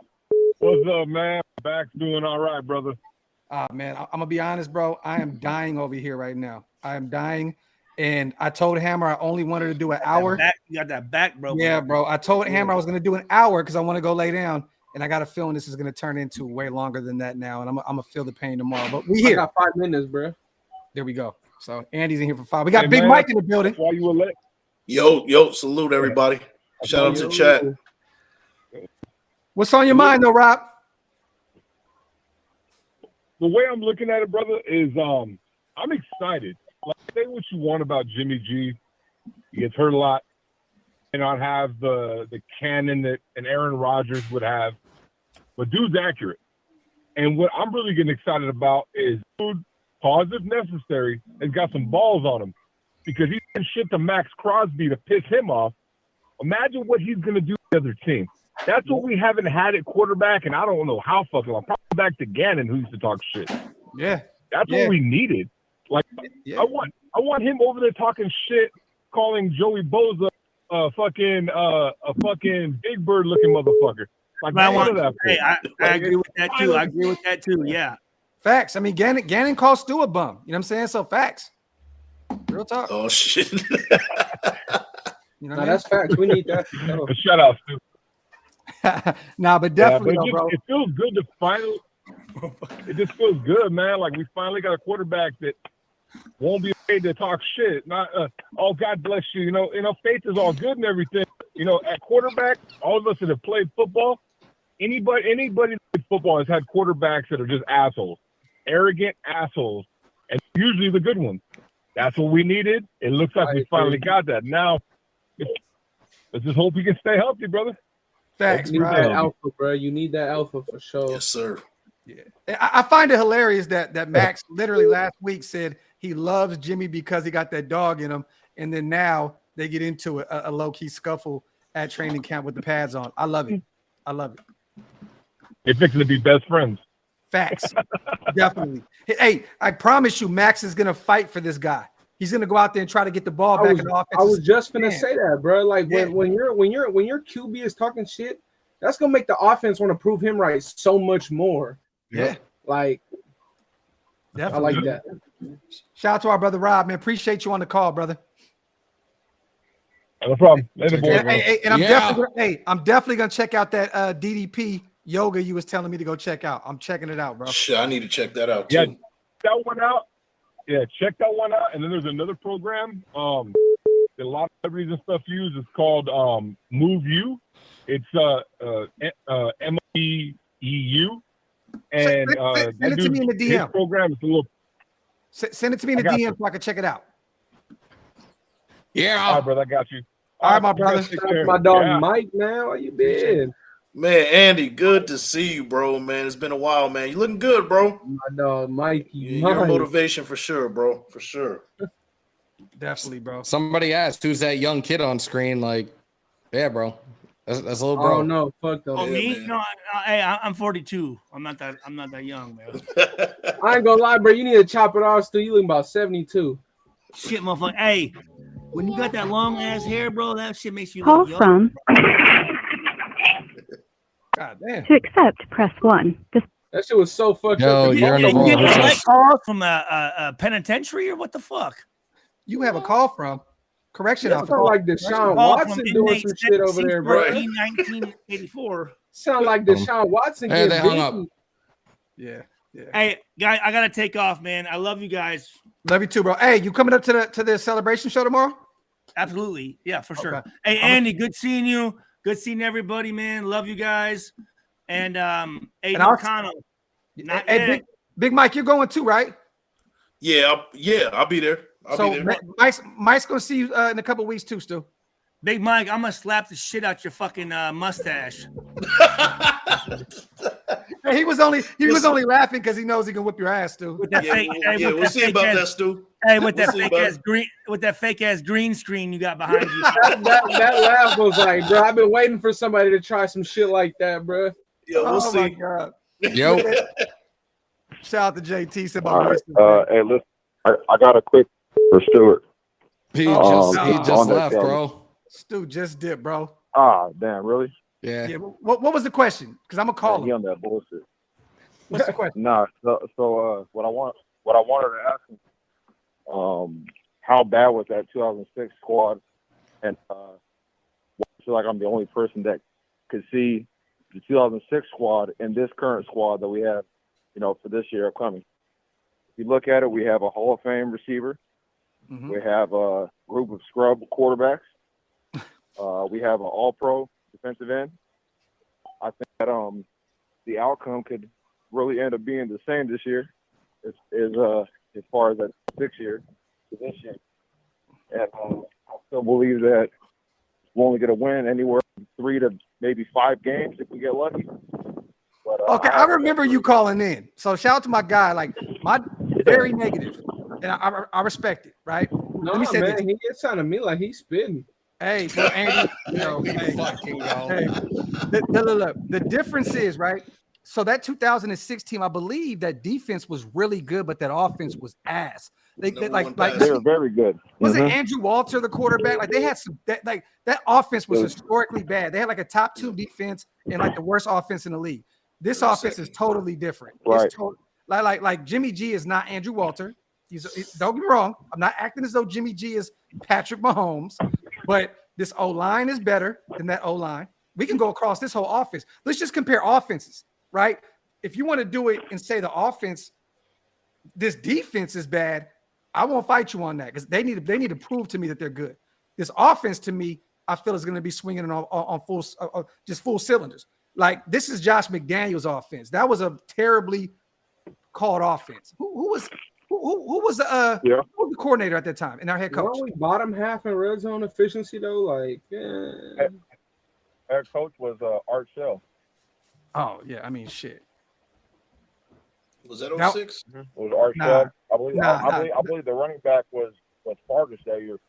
What's up, man? Back's doing all right, brother. Man, I'm gonna be honest, bro. I am dying over here right now. I am dying, and I told Hammer I only wanted to do an hour. You got that back, bro. Yeah, bro. I told Hammer I was gonna do an hour because I want to go lay down, and I got a feeling this is gonna turn into way longer than that now, and I'm gonna feel the pain tomorrow. But we here. I got 5 minutes, bro. There we go. So Andy's in here for 5. We got Big Mike in the building. Why you were late? Yo, salute everybody. Shout out to chat. What's on your mind, though, Rob? The way I'm looking at it, brother, is I'm excited. Like, say what you want about Jimmy G. He gets hurt a lot. And not have the cannon that an Aaron Rodgers would have. But dude's accurate. And what I'm really getting excited about is dude, pause if necessary, has got some balls on him. Because he's done shit to Maxx Crosby to piss him off. Imagine what he's going to do to the other team. That's what we haven't had at quarterback, and I don't know how fucking long. Probably back to Gannon, who used to talk shit. Yeah. That's what we needed. Like, I want him over there talking shit, calling Joey Bosa a fucking Big Bird looking motherfucker. Like, I agree with that too. I agree with that too. Yeah. Facts. I mean, Gannon calls Stu a bum. You know what I'm saying? So facts. Real talk. Oh shit. You know that's facts. We need that. Shout out, Stu. Nah, but definitely, it feels good to finally. It just feels good, man. Like we finally got a quarterback that won't be afraid to talk shit. Not, oh, God bless you. You know, faith is all good and everything. You know, at quarterback, all of us that have played football, anybody that played football has had quarterbacks that are just assholes, arrogant assholes, and usually the good ones. That's what we needed. It looks like we finally got that. Now, let's just hope we can stay healthy, brother. Facts, you need bro. that alpha, bro. You need that alpha for sure. Yes, sir. Yeah, I find it hilarious that Max literally last week said he loves Jimmy because he got that dog in him, and then now they get into a low-key scuffle at training camp with the pads on. I love it. I love it. They're fixing to be best friends. Facts. Definitely. Hey, I promise you, Max is gonna fight for this guy. He's gonna go out there and try to get the ball back in the offense. I was just gonna say that, bro. Like when your QB is talking shit, that's gonna make the offense want to prove him right so much more. Yeah. Like definitely. I like that. Shout out to our brother Rob, man. Appreciate you on the call, brother. No problem. Later, boy. And I'm definitely gonna check out that DDP yoga you was telling me to go check out. I'm checking it out, bro. Shit, I need to check that out too. Yeah, that one out. Yeah, check that one out. And then there's another program that a lot of celebrities and stuff use. It's called Move You. It's MEEU. And send it to me in the DM. His program is a little. Send it to me in the DM so I can check it out. Yeah. All right, brother, I got you. All right, my brother. That's my dog Mike, man. How you been? Man, Andy, good to see you, bro, man. It's been a while, man. You looking good, bro. My dog Mikey. Your motivation for sure, bro. For sure. Definitely, bro. Somebody asked, who's that young kid on screen? Like, yeah, bro. That's a little bro. Oh no, fuck those. Oh, me? Man. No, I'm 42. I'm not that young, man. I ain't gonna lie, bro. You need to chop it off. Still, you looking about 72. Shit, motherfucker. Hey, when you got that long ass hair, bro, that shit makes you Call look young. from. God damn. To accept, press 1. That shit was so fucked Yo, up. you're in the You wrong get a business. call from a penitentiary or what the fuck? You have a call from correction That officer. sound like Deshaun Watson doing some shit over there, bro. 1984. Sound like Deshaun Watson. Hey, they hung beaten. up. Yeah. Hey, guys, I gotta take off, man. I love you guys. Love you too, bro. Hey, you coming up to the celebration show tomorrow? Absolutely. Yeah, for sure. Okay. Hey, Andy, good seeing you. Good seeing everybody, man. Love you guys. And hey, Connell. Hey, Big Mike, you're going too, right? Yeah, I'll be there. I'll be there. Mike's gonna see you in a couple of weeks too, Stu. Big Mike, I'm gonna slap the shit out your fucking mustache. Hey, he was only laughing because he knows he can whip your ass, Stu. With that we'll see about that, Stu. Hey, with that fake ass green screen you got behind you. that laugh was like, bro, I've been waiting for somebody to try some shit like that, bro. Yeah, we'll see. My God. Yo. Shout out to JT. Said All right. Hey, listen, I got a quick for Stuart. He just left, bro. Stu just dipped, bro. Ah, damn, really? Yeah. What was the question? Because I'm gonna call him. He on that bullshit. What's the question? Nah. So what I wanted to ask him, how bad was that 2006 squad? And I feel like I'm the only person that could see the 2006 squad and this current squad that we have, for this year upcoming. If you look at it, we have a Hall of Fame receiver. Mm-hmm. We have a group of scrub quarterbacks. We have an all-pro defensive end. I think that the outcome could really end up being the same this year as far as that 6 year to this year. And I still believe that we'll only get a win anywhere from 3 to maybe 5 games if we get lucky. But, okay, I remember you calling in. So shout out to my guy, like my very negative, and I respect it, right? No, man, he gets on to me like he's spitting. Hey, bro, Andy, look, the difference is, right? So that 2006 team, I believe that defense was really good, but that offense was ass. They were very good. Was it Andrew Walter, the quarterback? Like they had some that offense was historically bad. They had like a top 2 defense and like the worst offense in the league. This offense is totally different. Right. It's like Jimmy G is not Andrew Walter. Don't get me wrong. I'm not acting as though Jimmy G is Patrick Mahomes, but this O-line is better than that O-line. We can go across this whole offense. Let's just compare offenses, right? If you want to do it and say the offense, this defense is bad, I won't fight you on that because they need to prove to me that they're good. This offense, to me, I feel is going to be swinging on full cylinders. Like this is Josh McDaniels' offense. That was a terribly called offense. Who was the coordinator at that time and our head coach? Weren't we bottom half in red zone efficiency though? Like, Head coach was Art Shell. Oh yeah, I mean shit. Was that 06? It was Art Shell. I believe the running back was Fargus that year.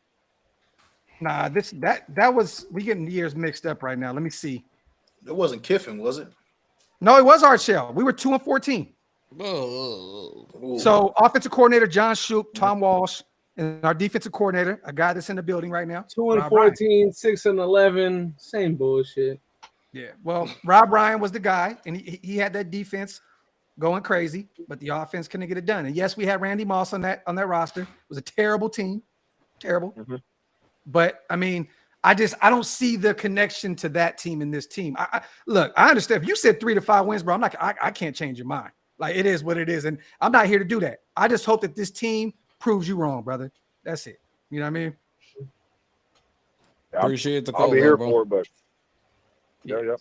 Nah, that was we getting years mixed up right now. Let me see. It wasn't Kiffin, was it? No, it was Art Shell. We were 2-14. Ooh. So offensive coordinator John Shoup, Tom Walsh, and our defensive coordinator, a guy that's in the building right now. 2-14, 6-11, same bullshit. Yeah. Well, Rob Ryan was the guy, and he had that defense going crazy, but the offense couldn't get it done. And yes, we had Randy Moss on that roster. It was a terrible team, terrible. Mm-hmm. But I mean, I don't see the connection to that team and this team. Look, I understand if you said 3 to 5 wins, bro. I can't change your mind. Like, it is what it is, and I'm not here to do that. I just hope that this team proves you wrong, brother. That's it. You know what I mean? Appreciate the call, I'll be here bro. for it, but yeah.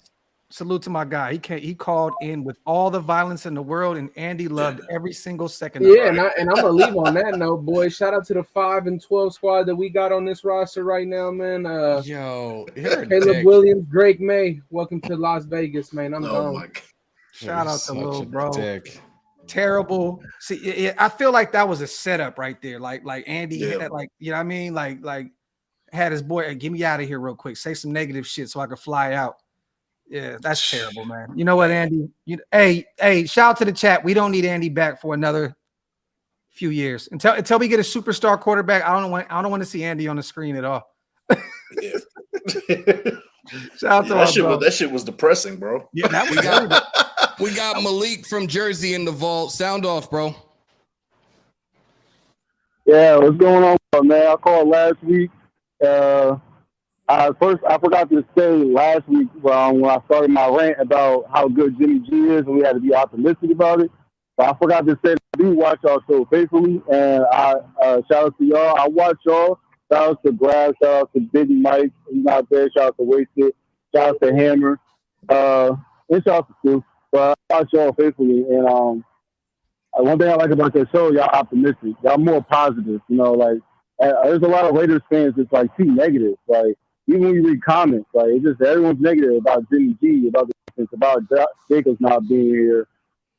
Salute to my guy. He called in with all the violence in the world, and Andy loved every single second of it. Yeah, and I'm gonna leave on that note, boys. Shout out to the 5 and 12 squad that we got on this roster right now, man. Yo, you're a Caleb dick. Williams, Drake May, welcome to Las Vegas, man. I'm gone. My God. Shout out to Lil Bro. Dick. Terrible. See, I feel like that was a setup right there. Like Andy had, like, you know what I mean? Like had his boy, hey, get me out of here real quick. Say some negative shit so I can fly out. Yeah, that's terrible, man. You know what, Andy? Hey, shout out to the chat. We don't need Andy back for another few years until we get a superstar quarterback. I don't want to see Andy on the screen at all. Shout out to that shit was depressing, bro. Yeah, that was we got Malik from Jersey in the vault. Sound off, bro. Yeah, what's going on, man? I called last week. I forgot to say last week when I started my rant about how good Jimmy G is, and we had to be optimistic about it. But I forgot to say I do watch y'all so faithfully, and I shout out to y'all. I watch y'all. Shout out to Graphk. Shout out to Big Mike. He's out there. Shout out to Wasted. Shout out to Hammer. And shout out to Stu. But I watch y'all faithfully, and one thing I like about that show, y'all optimistic. Y'all more positive. You know, like there's a lot of Raiders fans that's like too negative. Like even when you read comments, like it's just everyone's negative about Jimmy G, about the defense, about Jacobs not being here,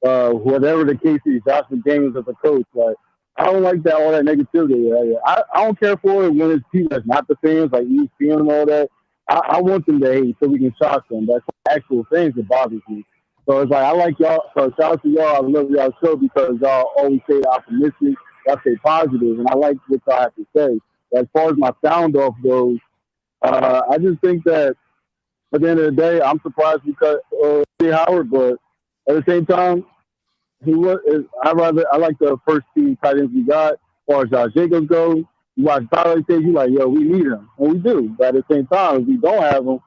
whatever the case is. Josh McDaniels as a coach, like I don't like that all that negativity. I don't care for it when it's people that's not the fans, like ESPN and all that. I want them to hate so we can shock them. That's actual things that bothers me. So it's like I like y'all. So shout out to y'all. I love y'all show because y'all always say optimistic. Y'all say positive, and I like what y'all have to say. As far as my sound off goes, I just think that at the end of the day, I'm surprised because T. Howard, but at the same time, I like the first team tight ends we got. As far as Josh Jacobs goes, you watch Tyler say you like, yo, we need him, and we do. But at the same time, if we don't have him,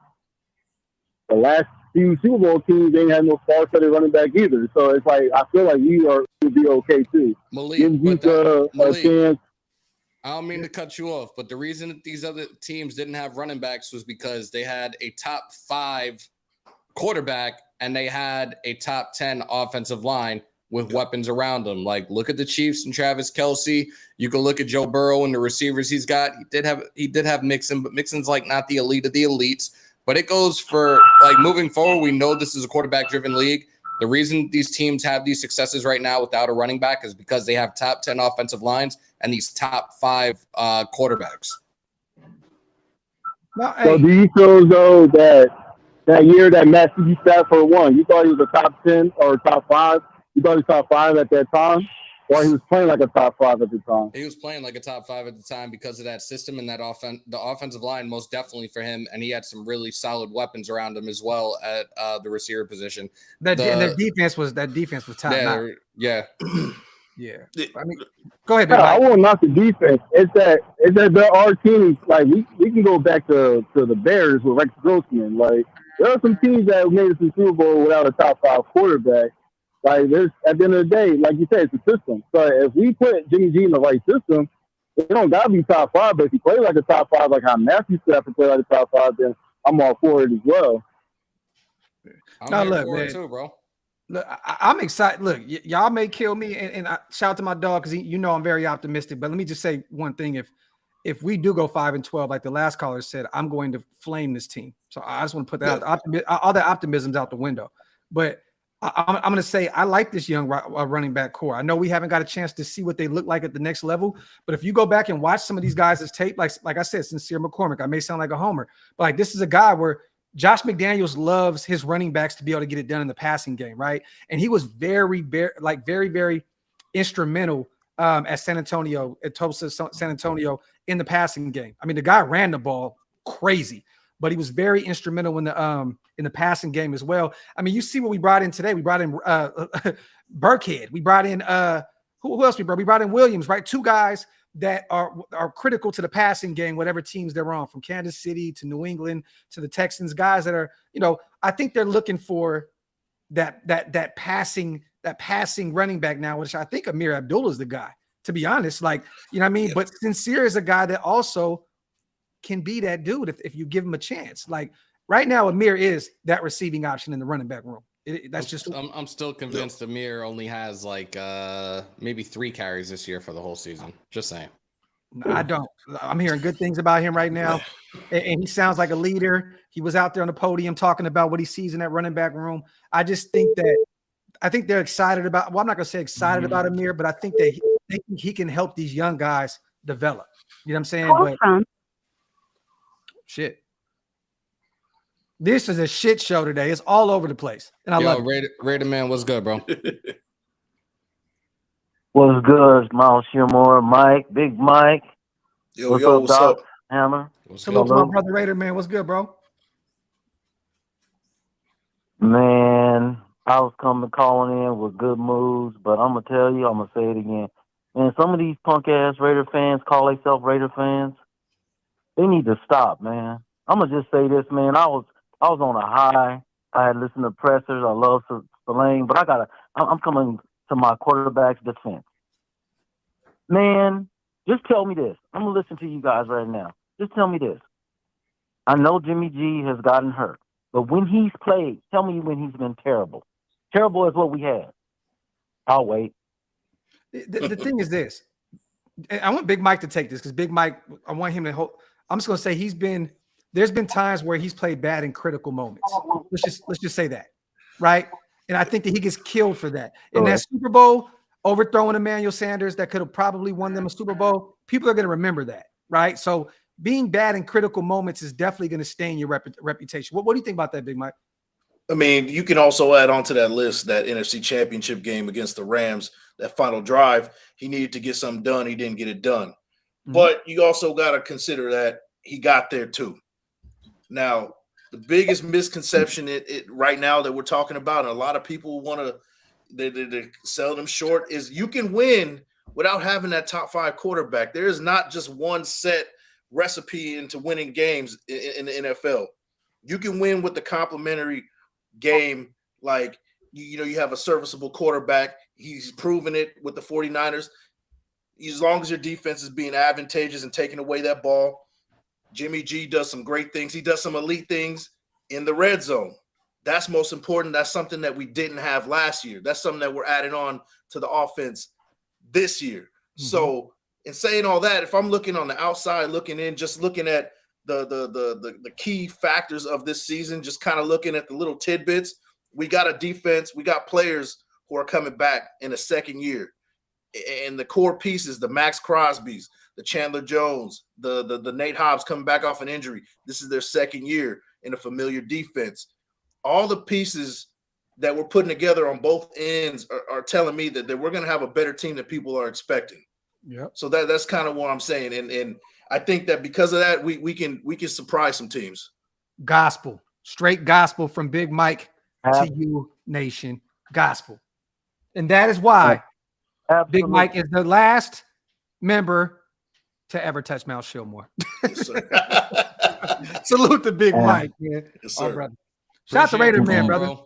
the last few Super Bowl teams ain't had no star-studded running back either. So it's like I feel like we will be okay too. Malik, I don't mean to cut you off, but the reason that these other teams didn't have running backs was because they had a top 5 quarterback and they had a top 10 offensive line with weapons around them. Like, look at the Chiefs and Travis Kelce. You can look at Joe Burrow and the receivers he's got. He did have Mixon, but Mixon's like not the elite of the elites. But it goes for like moving forward. We know this is a quarterback-driven league. The reason these teams have these successes right now without a running back is because they have top 10 offensive lines and these top 5 quarterbacks. So do you feel though that year that Matt Stafford won, you thought he was a top 10 or top 5? You thought he was top 5 at that time? Or he was playing like a top 5 at the time? He was playing like a top 5 at the time because of that system and that the offensive line most definitely for him. And he had some really solid weapons around him as well at the receiver position. That defense was top notch. Yeah. Yeah. I mean, go ahead. I won't knock the defense. It's that there are teams like we can go back to the Bears with Rex Grossman. Like there are some teams that made it to the Super Bowl without a top 5 quarterback. Like there's at the end of the day, like you said, it's a system. So if we put Jimmy G in the right system, it don't gotta be top 5. But if he plays like a top 5, like how Matthew Stafford played like a top 5, then I'm all for it as well. I'm here for it too, bro. Look, I'm excited. Look, y'all may kill me, and I shout out to my dog because you know I'm very optimistic. But let me just say one thing: if we do go 5 and 12, like the last caller said, I'm going to flame this team. So I just want to put that out. All that optimism's out the window. But I'm going to say I like this young running back core. I know we haven't got a chance to see what they look like at the next level, but if you go back and watch some of these guys' tape, like I said, Sincere McCormick, I may sound like a homer, but like this is a guy where Josh McDaniels loves his running backs to be able to get it done in the passing game, right? And he was very, very instrumental at San Antonio, at Tulsa, San Antonio in the passing game. I mean, the guy ran the ball crazy, but he was very instrumental in the passing game as well. I mean, you see what we brought in today. We brought in Burkhead. We brought in who else we brought? We brought in Williams, right? 2 guys that are critical to the passing game, whatever teams they're on, from Kansas City to New England to the Texans, guys that are, I think they're looking for that passing running back now, which I think Amir Abdullah is the guy, to be honest. Like, you know what I mean? But Sincere is a guy that also can be that dude if you give him a chance. Like right now, Amir is that receiving option in the running back room. I'm still convinced Amir only has like maybe 3 carries this year for the whole season. Just saying. I don't. I'm hearing good things about him right now, and he sounds like a leader. He was out there on the podium talking about what he sees in that running back room. I just think they're excited about. Well, I'm not gonna say excited about Amir, but I think that he can help these young guys develop. You know what I'm saying? But shit. This is a shit show today. It's all over the place. And I love it. Raider man, what's good, bro? What's good, Miles ShieldMore, Mike, Big Mike. What's up, Doc? Hammer. Salute to my brother Raider, man. What's good, bro? Man, I was calling in with good moves, but I'm going to tell you, I'm going to say it again. Man, some of these punk-ass Raider fans call themselves Raider fans. They need to stop, man. I'm going to just say this, man. I was on a high. I had listened to pressers. I love Spillane, but I'm coming to my quarterback's defense. Man, just tell me this. I'm going to listen to you guys right now. Just tell me this. I know Jimmy G has gotten hurt, but when he's played, tell me when he's been terrible. Terrible is what we had. I'll wait. The thing is this. I want Big Mike to take this because Big Mike, I want him to hold. I'm just going to say there's been times where he's played bad in critical moments. Let's just say that, right? And I think that he gets killed for that. In that Super Bowl, overthrowing Emmanuel Sanders that could have probably won them a Super Bowl, people are going to remember that, right? So being bad in critical moments is definitely going to stain your reputation. What do you think about that, Big Mike? I mean, you can also add on to that list that NFC Championship game against the Rams, that final drive. He needed to get something done. He didn't get it done. Mm-hmm. But you also got to consider that he got there too. Now, the biggest misconception right now that we're talking about, and a lot of people want to they sell them short, is you can win without having that top 5 quarterback. There is not just one set recipe into winning games in the NFL. You can win with the complementary game. Like, you have a serviceable quarterback. He's proven it with the 49ers. As long as your defense is being advantageous and taking away that ball, Jimmy G does some great things. He does some elite things in the red zone. That's most important. That's something that we didn't have last year. That's something that we're adding on to the offense this year. Mm-hmm. So in saying all that, if I'm looking on the outside, looking in, just looking at the key factors of this season, just kind of looking at the little tidbits, we got a defense, we got players who are coming back in a second year. And the core pieces, the Maxx Crosbys, the Chandler Jones, the Nate Hobbs coming back off an injury. This is their second year in a familiar defense. All the pieces that we're putting together on both ends are telling me that we're going to have a better team than people are expecting. Yeah. So that's kind of what I'm saying. And I think that because of that, we can surprise some teams. Gospel, straight gospel from Big Mike to you, nation. Gospel. And that is why Big Mike is the last member to ever touch Mount ShieldMore. Yes, Salute to Big Mike, man. Yes, sir. Brother. Shout out to Raider man, brother.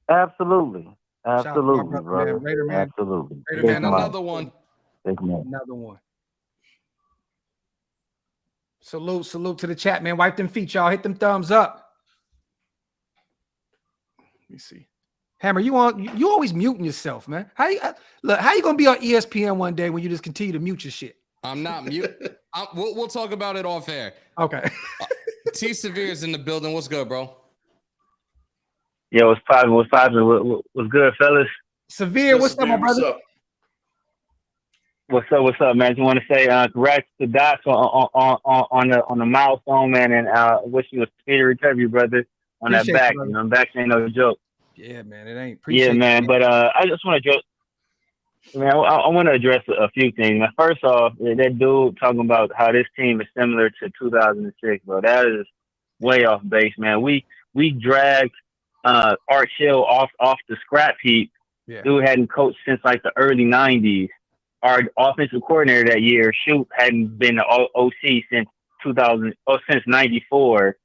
Absolutely, brother. Raider man. Absolutely. Raider man, another one. Another one. Salute to the chat, man. Wipe them feet, y'all. Hit them thumbs up. Let me see. Hammer, you always muting yourself, man. How you gonna be on ESPN one day when you just continue to mute your shit? I'm not mute. We'll talk about it off air. Okay. T Severe's in the building. What's good, bro? Yo, what's poppin'? What's good, fellas? Severe, what's up, my brother? What's up, man? Just want to say congrats to Doc on the milestone, man, and wish you a speedy recovery, brother, on that back. You know, back ain't no joke. Yeah, man, it ain't. Yeah, man, but I just want to address, man, I want to address a few things. Now, first off, that dude talking about how this team is similar to 2006, bro. That is way off base, man. We dragged Art Shell off the scrap heap. Yeah. Dude hadn't coached since like the early 90s. our offensive coordinator that year, Shoot, hadn't been the OC since since '94.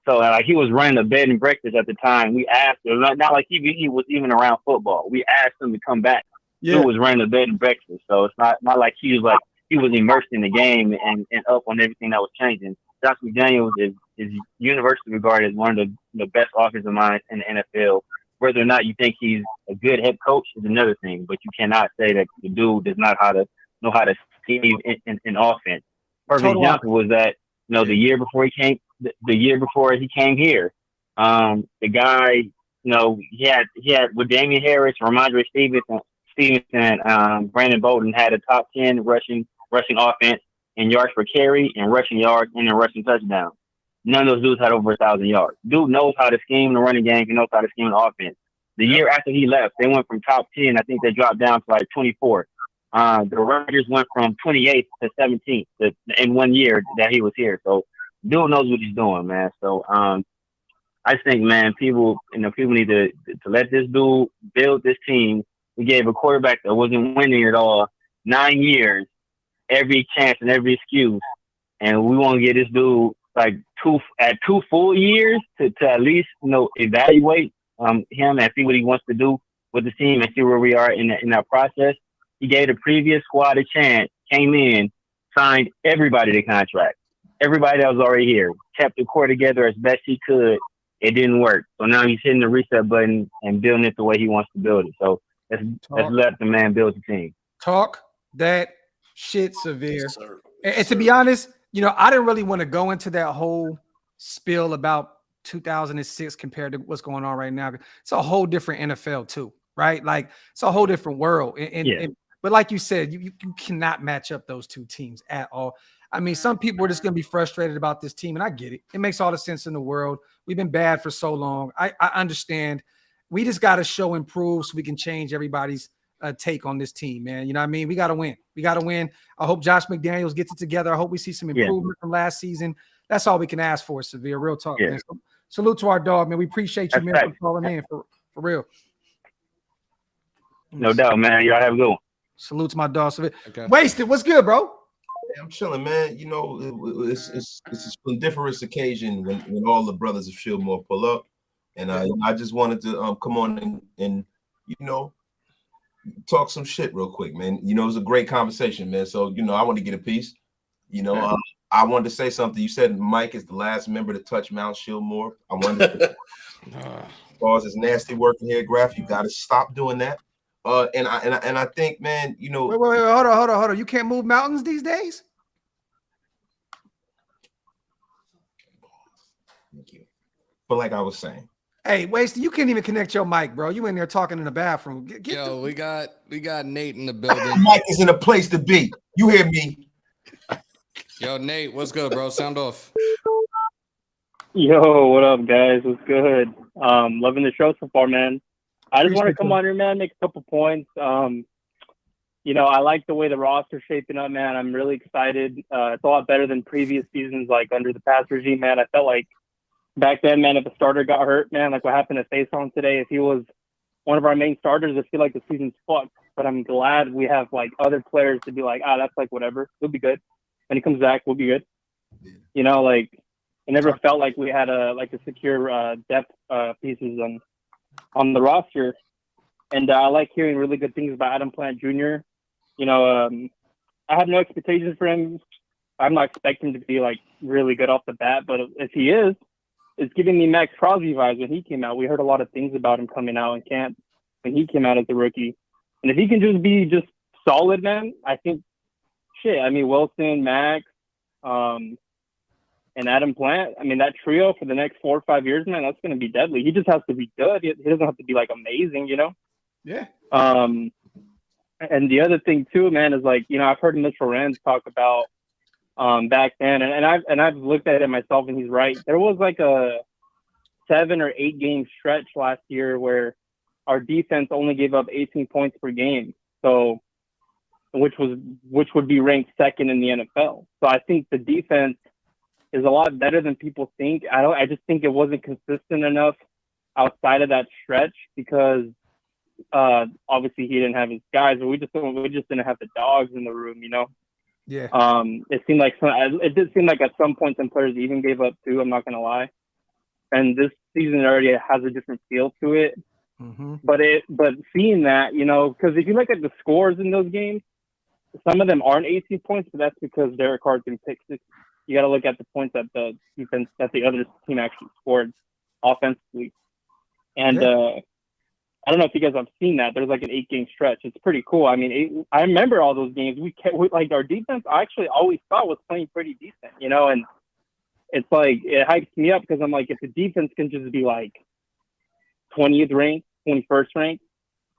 So like he was running a bed and breakfast at the time. We asked him, not like he was even around football. We asked him to come back. Yeah. Shoot was running a bed and breakfast. So it's not like he was immersed in the game and up on everything that was changing. Josh McDaniels is universally regarded as one of the best offensive minds in the NFL. Whether or not you think he's a good head coach is another thing, but you cannot say that the dude does not know how to scheme in offense. Perfect example was that the year before he came here, the guy he had with Damian Harris, Ramondre Stevenson, Brandon Bolden had a top 10 rushing offense in yards per carry and rushing yards and in rushing touchdowns. None of those dudes had over 1,000 yards. Dude knows how to scheme the running game. He knows how to scheme the offense. The year after he left, they went from top 10. I think they dropped down to like 24. The Raiders went from 28th to 17th in 1 year that he was here. So dude knows what he's doing, man. So I think, man, people need to let this dude build this team. We gave a quarterback that wasn't winning at all 9 years, every chance and every excuse, and we want to get this dude like two full years to at least evaluate him and see what he wants to do with the team and see where we are in that process. He gave the previous squad a chance, came in, signed everybody to contract. Everybody that was already here, kept the core together as best he could. It didn't work. So now he's hitting the reset button and building it the way he wants to build it. So let's let the man build the team. Talk that shit, Severe. And to be honest, I didn't really want to go into that whole spiel about 2006 compared to what's going on right now. It's a whole different NFL too, right? Like it's a whole different world. But like you said, you cannot match up those two teams at all. I mean, some people are just going to be frustrated about this team, and I get it. It makes all the sense in the world. We've been bad for so long. I understand. We just got to show improve so we can change everybody's take on this team, man. You know what I mean? We got to win. We got to win. I hope Josh McDaniels gets it together. I hope we see some improvement from last season. That's all we can ask for, Severe. Real talk, man. So, salute to our dog, man. We appreciate you, man, for calling in for real. No doubt, man. Y'all have a good one. Salute to my dog, Severe. Okay. Wasted. What's good, bro? I'm chilling, man. It's a splendiferous occasion when all the brothers of ShieldMore pull up, and I just wanted to come on and talk some shit real quick, man. It was a great conversation, man. So I want to get a piece. I wanted to say something. You said Mike is the last member to touch Mount ShieldMore. I wanted to pause this nasty work in here, Graphk. You got to stop doing that. And I think, man, wait, hold on. You can't move mountains these days? Thank you. But like I was saying, hey, Wasted, you can't even connect your mic, bro. You in there talking in the bathroom. We got Nate in the building. Mike is in a place to be. You hear me? Yo, Nate, what's good, bro? Sound off. Yo, what up, guys? What's good? Loving the show so far, man. I just want to come on here, man, make a couple points. I like the way the roster's shaping up, man. I'm really excited. It's a lot better than previous seasons, like under the past regime, man. I felt like back then, man, if a starter got hurt, man, like what happened to Faison today, if he was one of our main starters, I feel like the season's fucked. But I'm glad we have like other players to be like, that's like whatever. We'll be good. When he comes back, we'll be good. Like it never felt like we had a secure depth pieces on the roster. And I like hearing really good things about Adam Plant Jr. I have no expectations for him. I'm not expecting him to be like really good off the bat, but if he is, it's giving me Maxx Crosby vibes. When he came out, we heard a lot of things about him coming out in camp when he came out as a rookie. And if he can just be just solid, man, I think Wilson, Max, and Adam Plant, that trio for the next 4 or 5 years, man, that's going to be deadly. He just has to be good. He doesn't have to be like amazing, Yeah. And the other thing too, man, is like, I've heard Mitchell Renz talk about back then, and I've looked at it myself, and he's right. There was like a 7 or 8 game stretch last year where our defense only gave up 18 points per game. So, which would be ranked second in the NFL. So I think the defense is a lot better than people think. I just think it wasn't consistent enough outside of that stretch because obviously he didn't have his guys, but we just didn't have the dogs in the room, Yeah. It seemed like it did seem like at some point some players even gave up too. I'm not gonna lie. And this season already has a different feel to it. Mm-hmm. But seeing that, because if you look at the scores in those games, some of them aren't 18 points, but that's because Derek Carr threw pick six. You got to look at the points that the defense, that the other team actually scored offensively. And I don't know if you guys have seen that. There's like an 8-game stretch. It's pretty cool. I mean, I remember all those games. Like our defense, I actually always thought was playing pretty decent, and it's like it hypes me up because I'm like, if the defense can just be like 20th ranked, 21st ranked,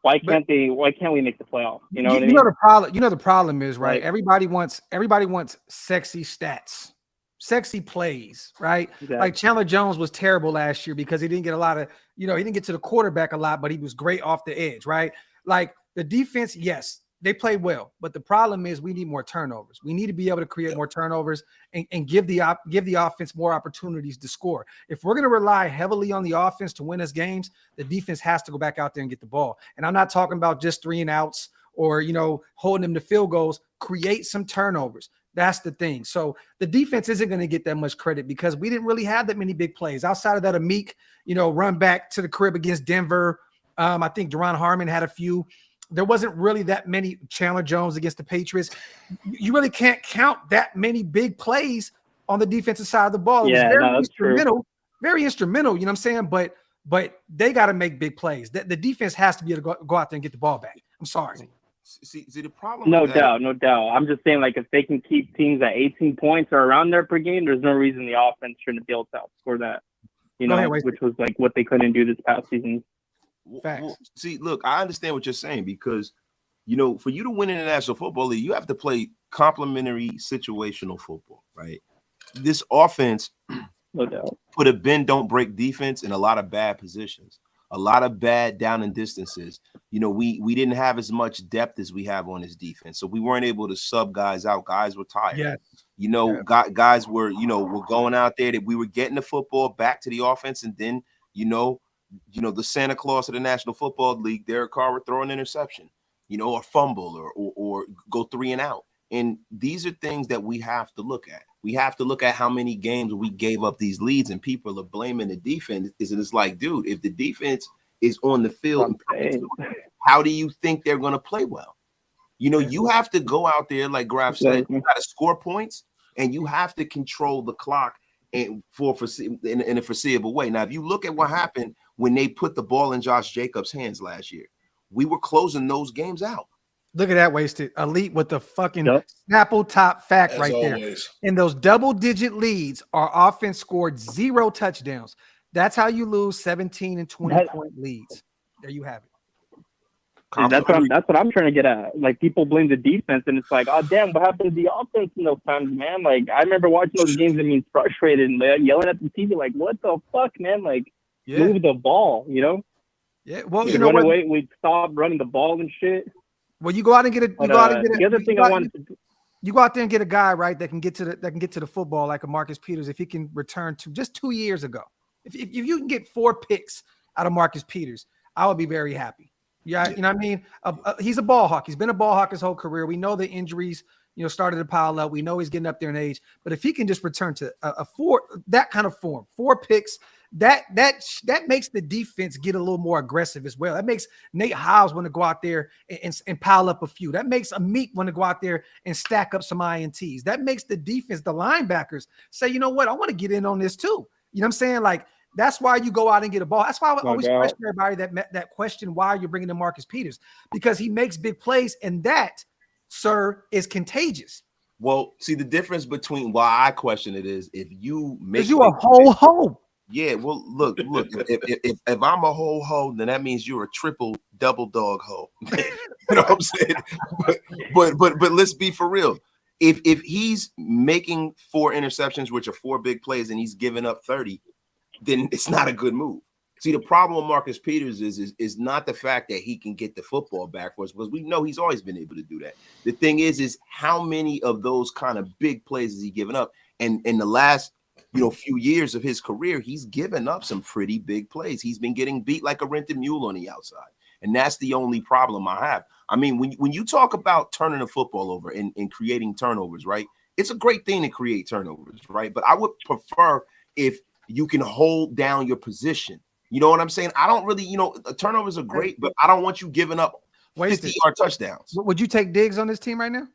why can't we make the playoffs? You know what I mean? The problem is, right? Like, everybody wants sexy stats, sexy plays, right? Exactly. Like Chandler Jones was terrible last year because he didn't get a lot of, he didn't get to the quarterback a lot, but he was great off the edge, right? Like the defense, yes, they played well, but the problem is we need more turnovers. We need to be able to create more turnovers and give the offense more opportunities to score. If we're going to rely heavily on the offense to win us games, the defense has to go back out there and get the ball. And I'm not talking about just 3 and outs or, holding them to field goals. Create some turnovers. That's the thing. So the defense isn't going to get that much credit because we didn't really have that many big plays. Outside of that, a Meek, run back to the crib against Denver. I think Deron Harmon had a few. There wasn't really that many Chandler Jones against the Patriots. You really can't count that many big plays on the defensive side of the ball. It was very instrumental, you know what I'm saying? But they got to make big plays. The defense has to be able to go out there and get the ball back. I'm sorry. See the problem. No doubt. I'm just saying, like, if they can keep teams at 18 points or around there per game, there's no reason the offense shouldn't be able to outscore that. Which was like what they couldn't do this past season. Well, see, look, I understand what you're saying because, for you to win in the National Football League, you have to play complementary situational football, right? This offense no doubt put a bend, don't break defense in a lot of bad positions, a lot of bad down and distances. We didn't have as much depth as we have on this defense, so we weren't able to sub guys out. Guys were tired. Yeah. Guys were, were going out there that we were getting the football back to the offense, and then, the Santa Claus of the National Football League, Derek Carr would throw an interception, or fumble or go 3 and out. And these are things that we have to look at. We have to look at how many games we gave up these leads and people are blaming the defense. It's like, dude, if the defense is on the field, how do you think they're going to play well? You have to go out there, like Graphk said, you got to score points and you have to control the clock in a foreseeable way. Now, if you look at what happened when they put the ball in Josh Jacobs' hands last year, we were closing those games out. Look at that wasted elite with the fucking Snapple top fact right there. In those double-digit leads, our offense scored 0 touchdowns. That's how you lose 17 and 20-point leads. There you have it. That's what I'm trying to get at. Like, people blame the defense, and it's like, oh damn, what happened to the offense in those times, man? Like, I remember watching those games and being frustrated and yelling at the TV, like, what the fuck, man? Like, move the ball, Yeah, well, you know what? We stopped running the ball and shit. Well, you go out and get a. You go out there and get a guy, right, that can get to the football like a Marcus Peters. If he can return to just 2 years ago, if you can get 4 picks out of Marcus Peters, I would be very happy. Yeah, you know what I mean? He's a ball hawk. He's been a ball hawk his whole career. We know the injuries, started to pile up. We know he's getting up there in age. But if he can just return to that kind of form, 4 picks, that makes the defense get a little more aggressive as well. That makes Nate Hiles want to go out there and pile up a few. That makes Meek want to go out there and stack up some INTs. That makes the defense, the linebackers, say, you know what? I want to get in on this too. You know what I'm saying? Like, that's why you go out and get a ball. That's why I always question everybody that question why you're bringing in Marcus Peters, because he makes big plays, and that, sir, is contagious. Well, see, the difference between why I question it is if you make a whole hoe. Yeah, well, look. If I'm a whole hoe, then that means you're a triple double dog hoe. You know what I'm saying? But let's be for real. If he's making 4 interceptions, which are 4 big plays, and he's giving up 30. Then it's not a good move. See, the problem with Marcus Peters is not the fact that he can get the football back for us, because we know he's always been able to do that. The thing is how many of those kind of big plays is he giving up? And in the last few years of his career, he's given up some pretty big plays. He's been getting beat like a rented mule on the outside. And that's the only problem I have. I mean, when you talk about turning the football over and creating turnovers, right? It's a great thing to create turnovers, right? But I would prefer if you can hold down your position. You know what I'm saying? I don't really, turnovers are great, but I don't want you giving up 50-yard touchdowns. Would you take Diggs on this team right now?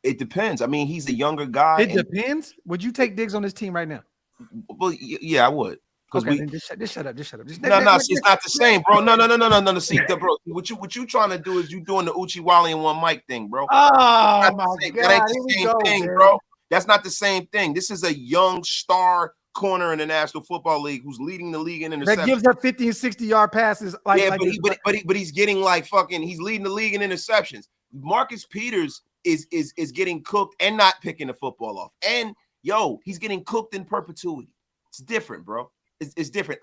It depends. I mean, he's a younger guy. It depends. Would you take Diggs on this team right now? Well, yeah, I would. Okay, then just shut up. No, it's not the same, bro. No. See, bro, what you trying to do is you doing the Uchi Wally and one mic thing, bro. Oh my God, that ain't the same thing, bro. That's not the same thing. This is a young star corner in the National Football League who's leading the league in interceptions. That gives up 50 and 60-yard passes. But he's getting he's leading the league in interceptions. Marcus Peters is getting cooked and not picking the football off. And he's getting cooked in perpetuity. It's different, bro. It's different.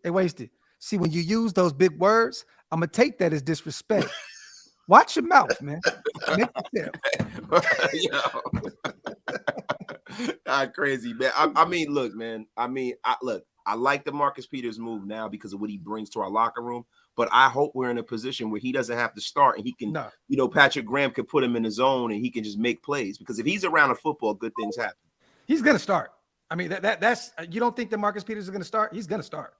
Wasted. See, when you use those big words, I'm gonna take that as disrespect. Watch your mouth, man. Not crazy, man. I mean, look, man. I like the Marcus Peters move now because of what he brings to our locker room. But I hope we're in a position where he doesn't have to start and he can, Patrick Graham could put him in his zone and he can just make plays. Because if he's around a football, good things happen. He's gonna start. I mean, that's you don't think that Marcus Peters is gonna start? He's gonna start.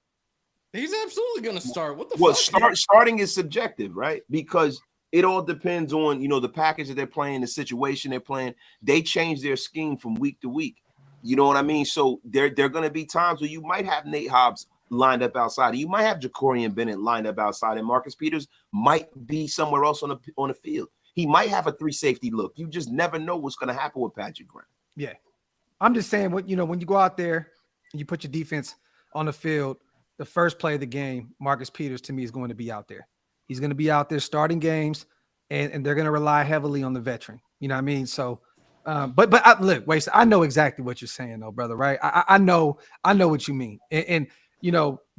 He's absolutely gonna start. What the fuck? Starting is subjective, right? Because it all depends on the package that they're playing, the situation they're playing. They change their scheme from week to week. You know what I mean? So there are going to be times where you might have Nate Hobbs lined up outside. You might have Jacorian Bennett lined up outside, and Marcus Peters might be somewhere else on the field. He might have a 3 safety look. You just never know what's going to happen with Patrick Graham. Yeah, I'm just saying, when you go out there and you put your defense on the field, the first play of the game, Marcus Peters to me is going to be out there. He's going to be out there starting games, and they're going to rely heavily on the veteran. You know what I mean? So, look, Waste. I know exactly what you're saying, though, brother. Right? I know what you mean. And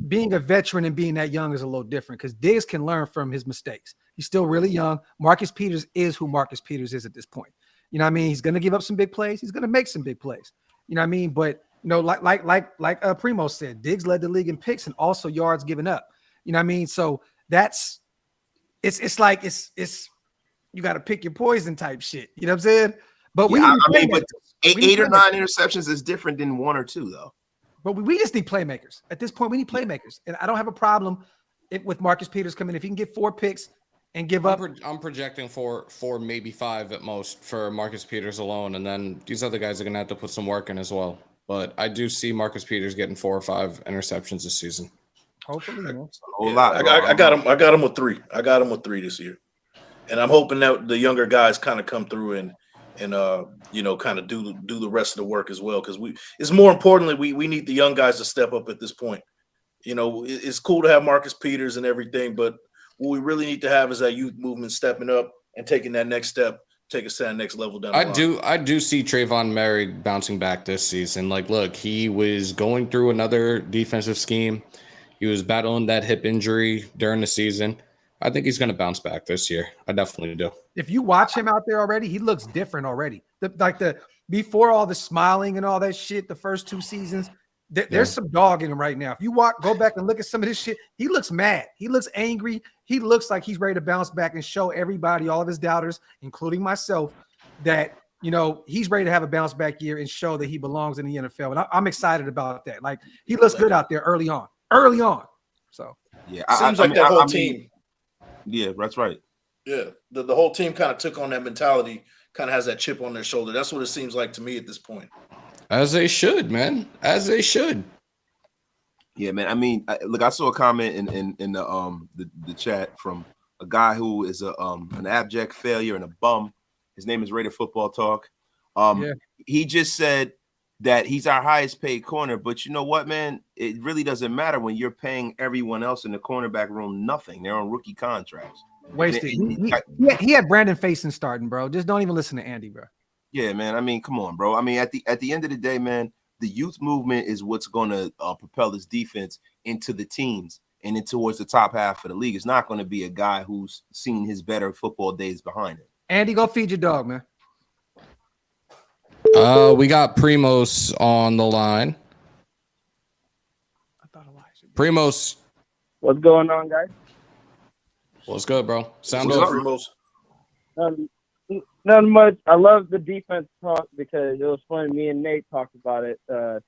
being a veteran and being that young is a little different because Diggs can learn from his mistakes. He's still really young. Marcus Peters is who Marcus Peters is at this point. You know what I mean? He's going to give up some big plays. He's going to make some big plays. You know what I mean? But like Primo said, Diggs led the league in picks and also yards given up. You know what I mean? So that's it's like you got to pick your poison type shit. You know what I'm saying? But but 8 or 9 interceptions is different than 1 or 2, though. But we just need playmakers. At this point, we need playmakers. And I don't have a problem with Marcus Peters coming in. If he can get 4 picks and give up. I'm projecting for maybe 5 at most for Marcus Peters alone. And then these other guys are going to have to put some work in as well. But I do see Marcus Peters getting 4 or 5 interceptions this season. Hopefully, I got him. I got him with 3. I got him with 3 this year, and I'm hoping that the younger guys kind of come through and kind of do the rest of the work as well. Because it's more importantly, we need the young guys to step up at this point. It's cool to have Marcus Peters and everything, but what we really need to have is that youth movement stepping up and taking that next step, take us to that next level down the line. I do see Trayvon Merry bouncing back this season. Look, he was going through another defensive scheme. He was battling that hip injury during the season. I think he's going to bounce back this year. I definitely do. If you watch him out there already, he looks different already. Before all the smiling and all that shit, the first 2 seasons, there's some dog in him right now. If you go back and look at some of this shit, he looks mad. He looks angry. He looks like he's ready to bounce back and show everybody, all of his doubters, including myself, that he's ready to have a bounce back year and show that he belongs in the NFL. And I'm excited about that. He looks good out there early on. So seems like that whole team. Yeah, that's right. Yeah, the whole team kind of took on that mentality, kind of has that chip on their shoulder. That's what it seems like to me at this point. As they should, man. As they should. Yeah, man. I mean, look, I saw a comment in the chat from a guy who is an abject failure and a bum. His name is Raider Football Talk. He just said that he's our highest paid corner, but you know what, man? It really doesn't matter when you're paying everyone else in the cornerback room nothing. They're on rookie contracts. Wasted. He had Brandon Faison starting, bro. Just don't even listen to Andy, bro. Yeah, man. I mean, come on, bro. I mean, at the end of the day, man, the youth movement is what's going to propel this defense into the teens and in towards the top half of the league. It's not going to be a guy who's seen his better football days behind him. Andy, go feed your dog, man. We got Primos on the line. Primos, What's going on, guys? What's good, bro? Sound What's off. up, Primos? Not much. I love the defense talk because it was funny. Me and Nate talked about it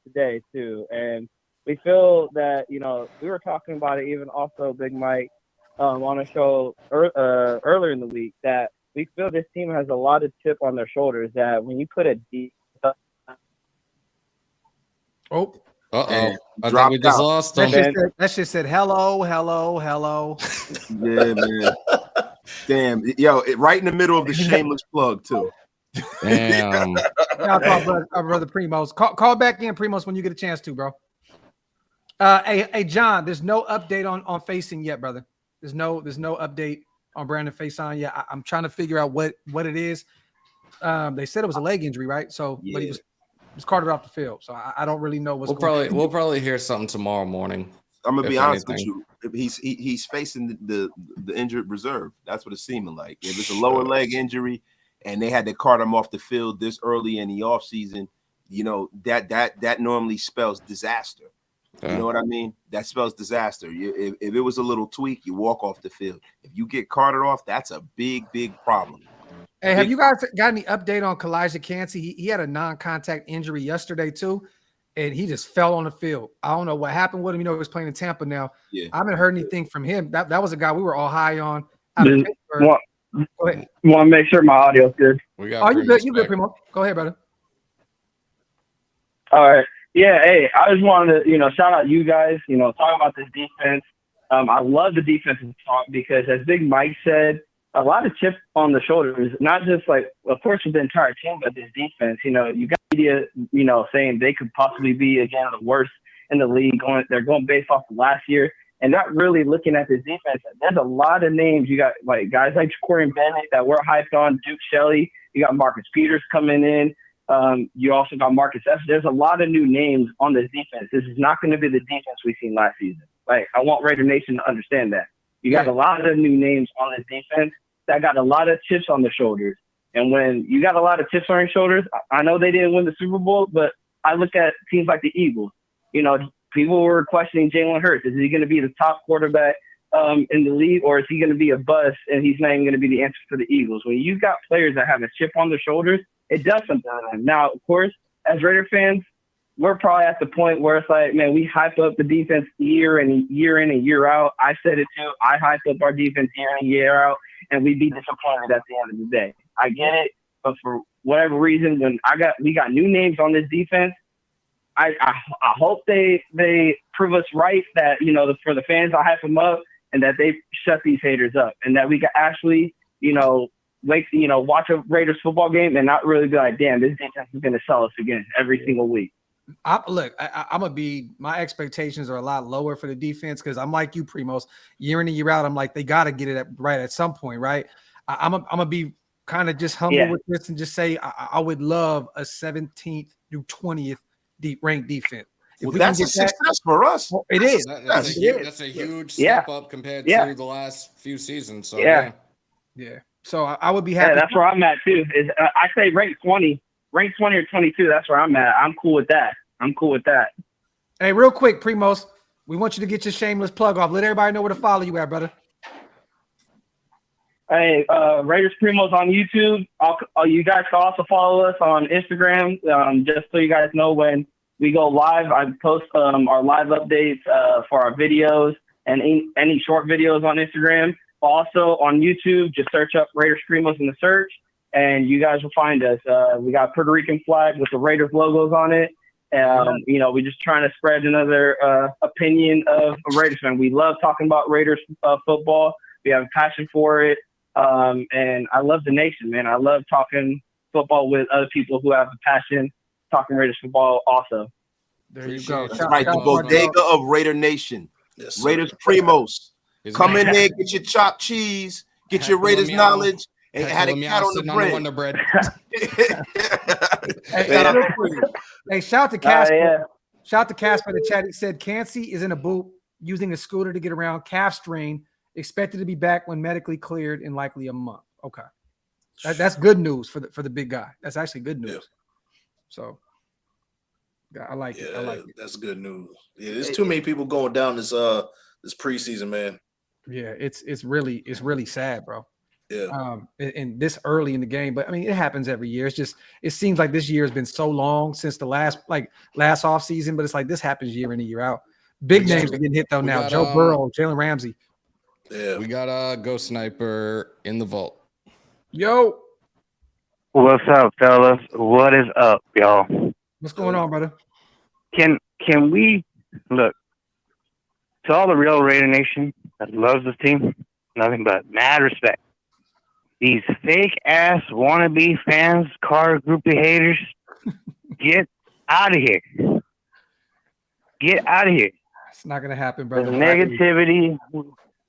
today too, and we feel that we were talking about it even also Big Mike on a show earlier in the week that we feel this team has a lot of chip on their shoulders. That when you put a deep I think we dropped just out. lost That him. shit said hello, hello, hello. Yeah, man. Damn, yo, right in the middle of the shameless plug too. Damn. Shout out to our brother Primos. Call back in, Primos, when you get a chance to, bro. Hey, John, there's no update on Facing yet, brother. There's no update on Brandon Faison yet. I'm trying to figure out what it is. They said it was a leg injury, right? So, but he was carted off the field. So I don't really know what's going on. We'll probably hear something tomorrow morning. I'm gonna be honest with you. He's facing the injured reserve. That's what it's seeming like. If it's a lower leg injury, and they had to cart him off the field this early in the offseason, that normally spells disaster. You know what I mean? That spells disaster. If it was a little tweak, you walk off the field. If you get carted off, that's a big problem. Hey, have you guys got any update on Kalijah Cansey? He had a non-contact injury yesterday too, and he just fell on the field. I don't know what happened with him. He was playing in Tampa now. Yeah. I haven't heard anything from him. That was a guy we were all high on. Want to make sure my audio's good. You good? You good, Primo? Go ahead, brother. All right. Yeah. Hey, I just wanted to shout out you guys. Talk about this defense. I love the defensive talk because, as Big Mike said, a lot of chip on the shoulders, not just of course, with the entire team, but this defense. You got media, saying they could possibly be again the worst in the league. They're going based off of last year, and not really looking at this defense. There's a lot of names. You got guys like Corey Bennett that we're hyped on, Duke Shelley. You got Marcus Peters coming in. You also got Marcus F. There's a lot of new names on this defense. This is not going to be the defense we've seen last season. I want Raider Nation to understand that. You got a lot of new names on this defense that got a lot of chips on their shoulders. And when you got a lot of chips on your shoulders, I know they didn't win the Super Bowl, but I look at teams like the Eagles. People were questioning Jalen Hurts. Is he going to be the top quarterback in the league, or is he going to be a bust and he's not even going to be the answer for the Eagles? When you've got players that have a chip on their shoulders, it does something to them. Now, of course, as Raider fans, we're probably at the point where it's like, man, we hype up the defense year in and year out. I said it too. I hype up our defense year in and year out, and we'd be disappointed at the end of the day. I get it, but for whatever reason, when we got new names on this defense, I hope they prove us right that for the fans, I hype them up, and that they shut these haters up, and that we can actually watch a Raiders football game and not really be like, damn, this defense is going to sell us again every single week. I'm gonna be. My expectations are a lot lower for the defense because I'm like you, Primos. Year in and year out, I'm like they got to get it right at some point, right? I'm gonna be kind of just humble with this and just say I would love a 17th through 20th ranked defense. Well, that's a success for us. Well, it is. That's a huge step up compared to the last few seasons. So yeah. So I would be happy. Yeah, that's where I'm at too. I say rank 20 or 22. That's where I'm at. I'm cool with that. Hey, real quick, Primos, we want you to get your shameless plug off. Let everybody know where to follow you at, brother. Hey, Raiders Primos on YouTube. You guys can also follow us on Instagram. Just so you guys know, when we go live, I post our live updates for our videos and any short videos on Instagram. Also on YouTube, just search up Raiders Primos in the search, and you guys will find us. We got Puerto Rican flag with the Raiders logos on it. We're just trying to spread another opinion of a Raiders fan. We love talking about Raiders football. We have a passion for it. And I love the nation, man. I love talking football with other people who have a passion, talking Raiders football also. There you go. That's right, the bodega of Raider Nation. Yes, Raiders Primos. Come in there, get your chopped cheese, get your Raiders knowledge, and had a cat on the bread. Hey, shout out to Casper. Shout out to Casper in the chat. He said Cansey is in a boot using a scooter to get around, calf strain, expected to be back when medically cleared in likely a month. Okay. That's good news for the big guy. That's actually good news. So I like it. I like it. That's good news. Yeah, there's too many people going down this this preseason, man. Yeah, it's really sad, bro. Yeah. And this early in the game, but I mean, it happens every year. It's just, it seems like this year has been so long since the last off season, but it's like this happens year in and year out. Big names are getting hit though now. Joe Burrow, Jalen Ramsey. Yeah, we got a Ghost Sniper in the vault. Yo, what's up, fellas? What is up, y'all? What's going on, brother? Can we look to all the real Raider Nation that loves this team? Nothing but mad respect. These fake ass wannabe fans, Carr groupie haters, get out of here. Get out of here. It's not gonna happen, brother. The negativity.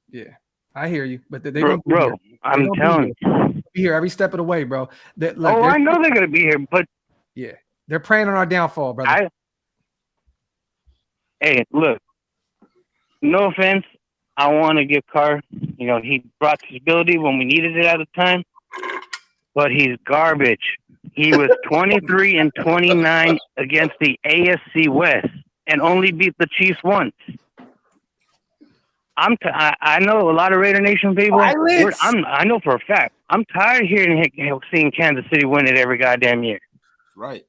Yeah, I hear you, but they bro, I'm telling you, be here every step of the way, bro. I know they're gonna be here, but yeah, they're preying on our downfall, brother. Hey, look, no offense. I want to give Carr, he brought stability when we needed it at the time, but he's garbage. He was 23-29 against the AFC West and only beat the Chiefs once. I know a lot of Raider Nation people. I know for a fact. I'm tired of seeing Kansas City win it every goddamn year. Right.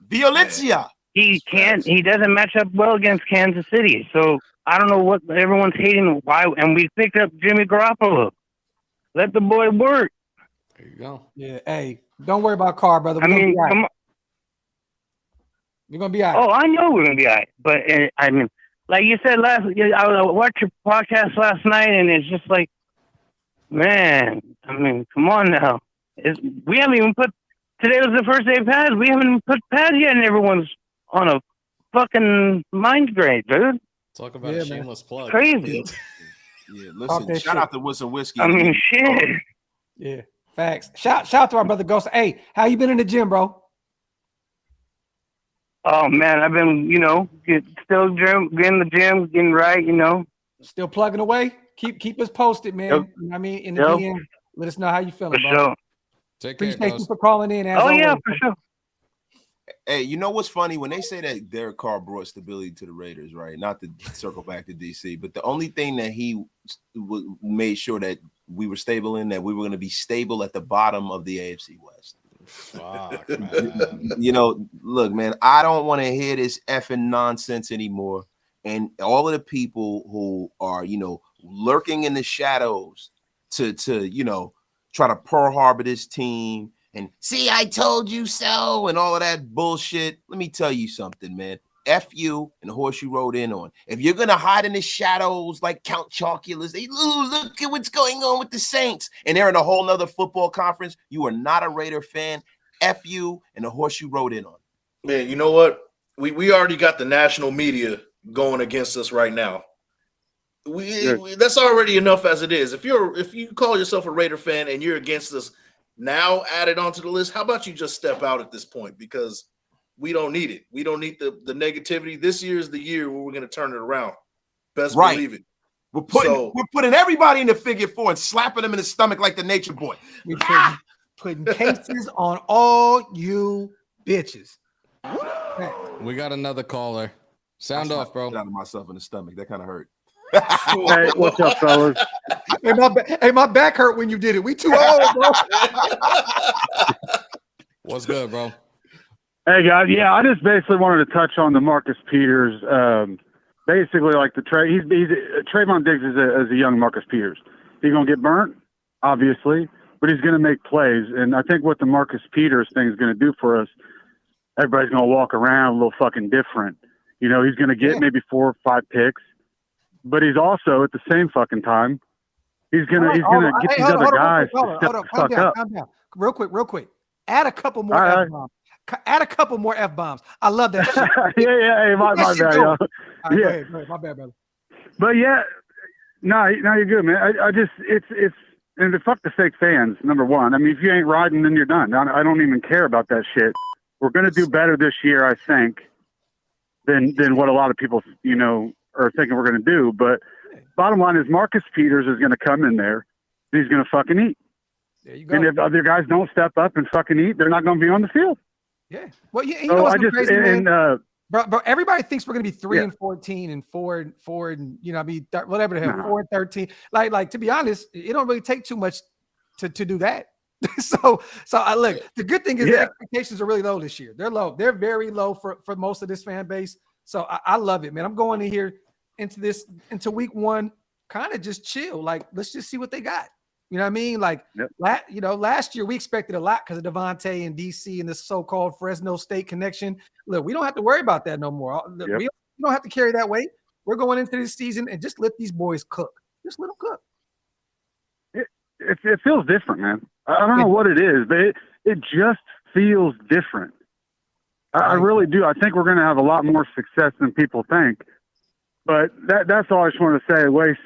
Violencia. He doesn't match up well against Kansas City. So I don't know what everyone's hating. Why? And we picked up Jimmy Garoppolo. Let the boy work. There you go. Yeah. Hey, don't worry about Carr, brother. We're gonna be all right. Oh, I know we're gonna be all right. But I mean, like you said I watched your podcast last night, and it's just like, man. I mean, come on now. We haven't even put. Today was the first day of pads. We haven't even put pads yet, and everyone's on a fucking mind grade, dude. Talk about a shameless plug. Crazy. Yeah, listen, shout out to Wilson Whiskey. I mean, shit. Yeah, facts. Shout out to our brother Ghost. Hey, how you been in the gym, bro? Oh man, I've been, still getting the gym, getting right, Still plugging away. Keep us posted, man. Yep. You know what I mean, in the DM, let us know how you feeling, For bro. sure. Take care, Appreciate you for calling in. As Oh always. yeah, for sure. Hey, you know what's funny? When they say that Derek Carr brought stability to the Raiders, right? Not to circle back to DC, but the only thing that he made sure that we were stable in, that we were going to be stable at the bottom of the AFC West. Fuck, man. Look, man, I don't want to hear this effing nonsense anymore. And all of the people who are, lurking in the shadows to try to Pearl Harbor this team and see, I told you so, and all of that bullshit. Let me tell you something, man. F you and the horse you rode in on. If you're going to hide in the shadows like Count Chocula's, look at what's going on with the Saints, and they're in a whole nother football conference, you are not a Raider fan. F you and the horse you rode in on. Man, you know what? We already got the national media going against us right now. That's already enough as it is. If you call yourself a Raider fan and you're against us, now added onto the list, how about you just step out at this point? Because we don't need it. We don't need the negativity. This year is the year where we're going to turn it around. Best believe it. We're putting everybody in the figure four and slapping them in the stomach like the nature boy. We putting cases on all you bitches. We got another caller. Sound off, bro. Out of myself in the stomach. That kind of hurt. Hey, what's up, fellas? Hey, my back hurt when you did it. We too old, bro. What's good, bro? Hey, guys. Yeah, I just basically wanted to touch on the Marcus Peters. Basically, like the trade. Trayvon Diggs is a young Marcus Peters. He's gonna get burnt, obviously, but he's gonna make plays. And I think what the Marcus Peters thing is gonna do for us, everybody's gonna walk around a little fucking different. He's gonna get maybe 4 or 5 picks. But he's also at the same fucking time, he's gonna get these other guys to step the fuck up. Calm down. Real quick. Add a couple more F-bombs. Add a couple more F-bombs. I love that shit. Hey, my bad, yo. Right, go ahead. My bad, brother. But yeah, no, you're good, man. I just it's and fuck the fake fans. Number one, I mean, if you ain't riding, then you're done. I don't even care about that shit. We're gonna do better this year, I think, than what a lot of people are thinking we're going to do. But bottom line is Marcus Peters is going to come in there and he's going to fucking eat. There you go. And if other guys don't step up and fucking eat, they're not going to be on the field. Yeah. Well, you So know what's crazy, man? Bro, everybody thinks we're gonna be 3-14 and 4 and you know, whatever the hell, 4-13. Like to be honest, it don't really take too much to do that. so I look. The good thing is the expectations are really low this year. They're low. They're very low for most of this fan base. So I love it, man. I'm going in here into week 1, kind of just chill. Like, let's just see what they got. You know what I mean? Like, last year we expected a lot because of Devontae and DC and this so-called Fresno State connection. Look, we don't have to worry about that no more. We don't have to carry that weight. We're going into this season and just let these boys cook. Just let them cook. It feels different, man. I don't know what it is, but it just feels different. I really do. I think we're going to have a lot more success than people think. But that's all I just want to say. With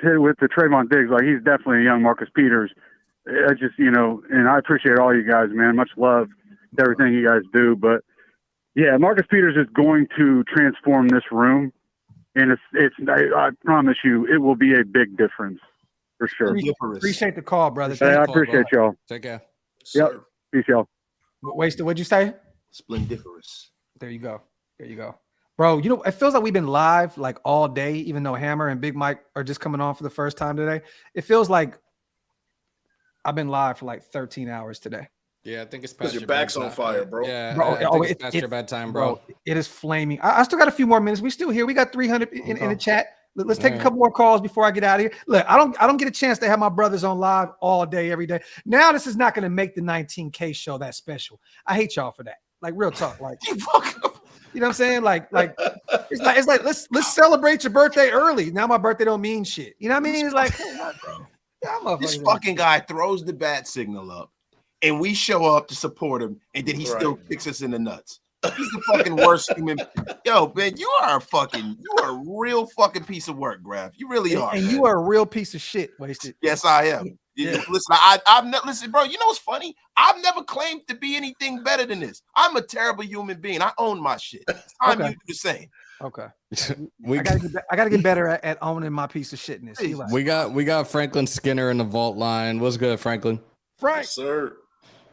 the Trayvon Diggs, like, he's definitely a young Marcus Peters. I just, and I appreciate all you guys, man. Much love to everything you guys do. But yeah, Marcus Peters is going to transform this room, and I promise you, it will be a big difference for sure. Appreciate the call, brother. Hey, I appreciate y'all. Take care. Yep. Peace, y'all. Wasted. What'd you say? Splendiferous. There you go. Bro, it feels like we've been live like all day, even though Hammer and Big Mike are just coming on for the first time today. It feels like I've been live for like 13 hours today. Yeah, I think it's because your back's on fire, bro. Yeah, bro, I think it's past your bedtime, bro. It is flaming. I still got a few more minutes. We still here. We got 300 in the chat. Let's take a couple more calls before I get out of here. Look, I don't get a chance to have my brothers on live all day, every day. Now this is not going to make the 19K show that special. I hate y'all for that. Like, real talk. Like, you know what I'm saying? Like it's like let's celebrate your birthday early. Now my birthday don't mean shit. You know what I mean? It's like, this fucking guy throws the bat signal up, and we show up to support him, and then he still kicks us in the nuts. He's the fucking worst human. Yo, man, you are a real fucking piece of work, Graphk. You really are. And man. you are a real piece of shit, Wasted. Yes, I am. Yeah. Listen, listen, bro. You know what's funny? I've never claimed to be anything better than this. I'm a terrible human being. I own my shit. It's time you do the same. Okay. I gotta get better at owning my piece of shitness. We got Franklin Skinner in the vault line. What's good, Franklin? Frank, yes, sir.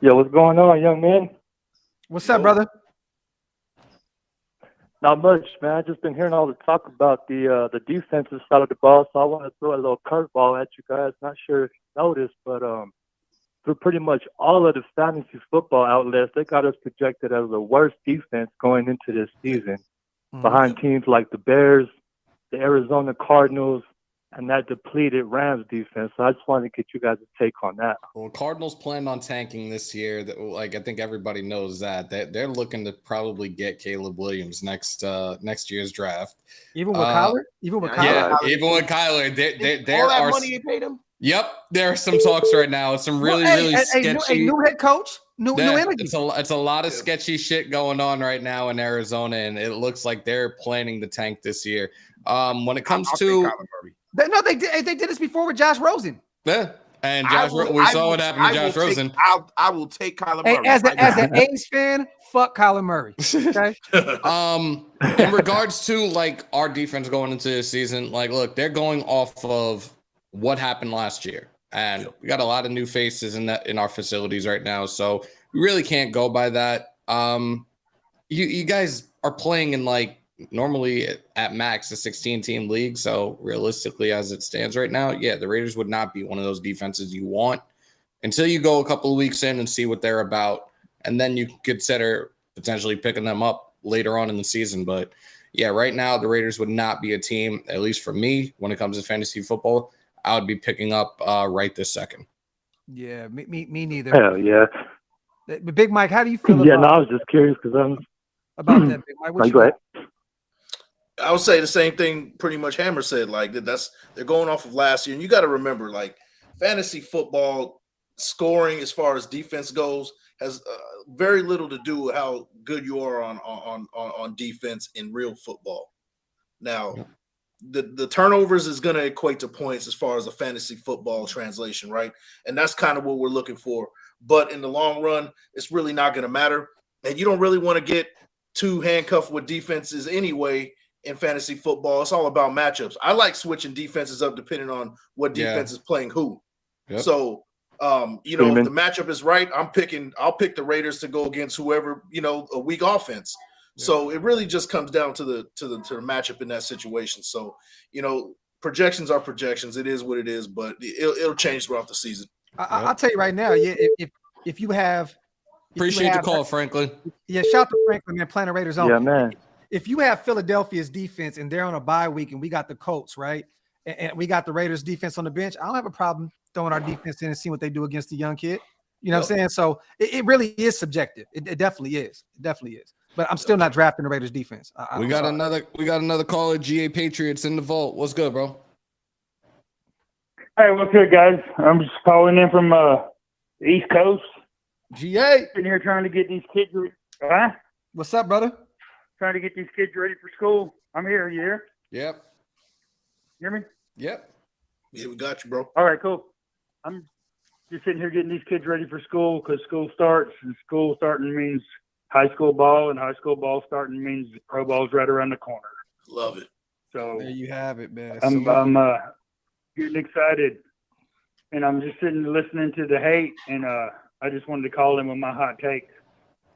Yo, what's going on, young man? What's up, brother? Not much, man. I've just been hearing all the talk about the defensive side of the ball, so I want to throw a little curveball at you guys. Not sure if you noticed, but through pretty much all of the fantasy football outlets, they got us projected as the worst defense going into this season, behind teams like the Bears, the Arizona Cardinals, and that depleted Rams defense. So I just wanted to get you guys' take on that. Well, Cardinals plan on tanking this year. I think everybody knows that. They're looking to probably get Caleb Williams next year's draft. Even with Kyler? Even with Kyler? Yeah, even with Kyler. There all that are money you paid him? Yep, there are some talks right now. Some really sketchy. New head coach. New energy. It's a lot of sketchy shit going on right now in Arizona, and it looks like they're planning to tank this year. When it comes to they did this before with Josh Rosen. Yeah, and we saw what happened to Josh Rosen. I will take Kyler Murray. As an A's fan, fuck Kyler Murray. Okay. In regards to like our defense going into this season, like, look, they're going off of what happened last year, and we got a lot of new faces in our facilities right now, so we really can't go by that. You guys are playing in like normally at max a 16-team league, so realistically, as it stands right now, yeah, the Raiders would not be one of those defenses you want until you go a couple of weeks in and see what they're about, and then you consider potentially picking them up later on in the season. But yeah, right now the Raiders would not be a team, at least for me, when it comes to fantasy football, I would be picking up right this second. Yeah, me neither. Hell yeah. Big Mike, how do you feel Yeah, about no, I was just curious because I'm about that, Big Mike? What go ahead. I would say the same thing pretty much Hammer said. Like, they're going off of last year. And you got to remember, like, fantasy football scoring as far as defense goes has very little to do with how good you are on defense in real football. Now, the turnovers is going to equate to points as far as a fantasy football translation, right? And that's kind of what we're looking for. But in the long run, it's really not going to matter. And you don't really want to get too handcuffed with defenses anyway in fantasy football. It's all about matchups. I like switching defenses up depending on what defense is playing who. Yep. So, if the matchup is right, I'll pick the Raiders to go against whoever, a weak offense. So it really just comes down to the matchup in that situation. So, projections are projections. It is what it is, but it'll change throughout the season. I'll tell you right now, if you have Appreciate the call, Franklin. Yeah, shout out to Franklin, man, Planet Raiders on. Yeah, man. If you have Philadelphia's defense and they're on a bye week and we got the Colts, right? And we got the Raiders defense on the bench, I don't have a problem throwing our defense in and seeing what they do against the young kid. You know what I'm saying? So it really is subjective. It definitely is. It definitely is. But I'm still not drafting the Raiders defense. We got another caller, GA Patriots in the vault. What's good, bro? Hey, what's good, guys? I'm just calling in from the East Coast. GA. Sitting here trying to get these kids ready. What's up, brother? Trying to get these kids ready for school. I'm here. You here? Yep. Hear me? Yep. Yeah, we got you, bro. All right, cool. I'm just sitting here getting these kids ready for school because school starts, and school starting means high school ball, and high school ball starting means pro ball's right around the corner. Love it. So there you have it, man. I'm getting excited, and I'm just sitting listening to the hate, and I just wanted to call in with my hot take.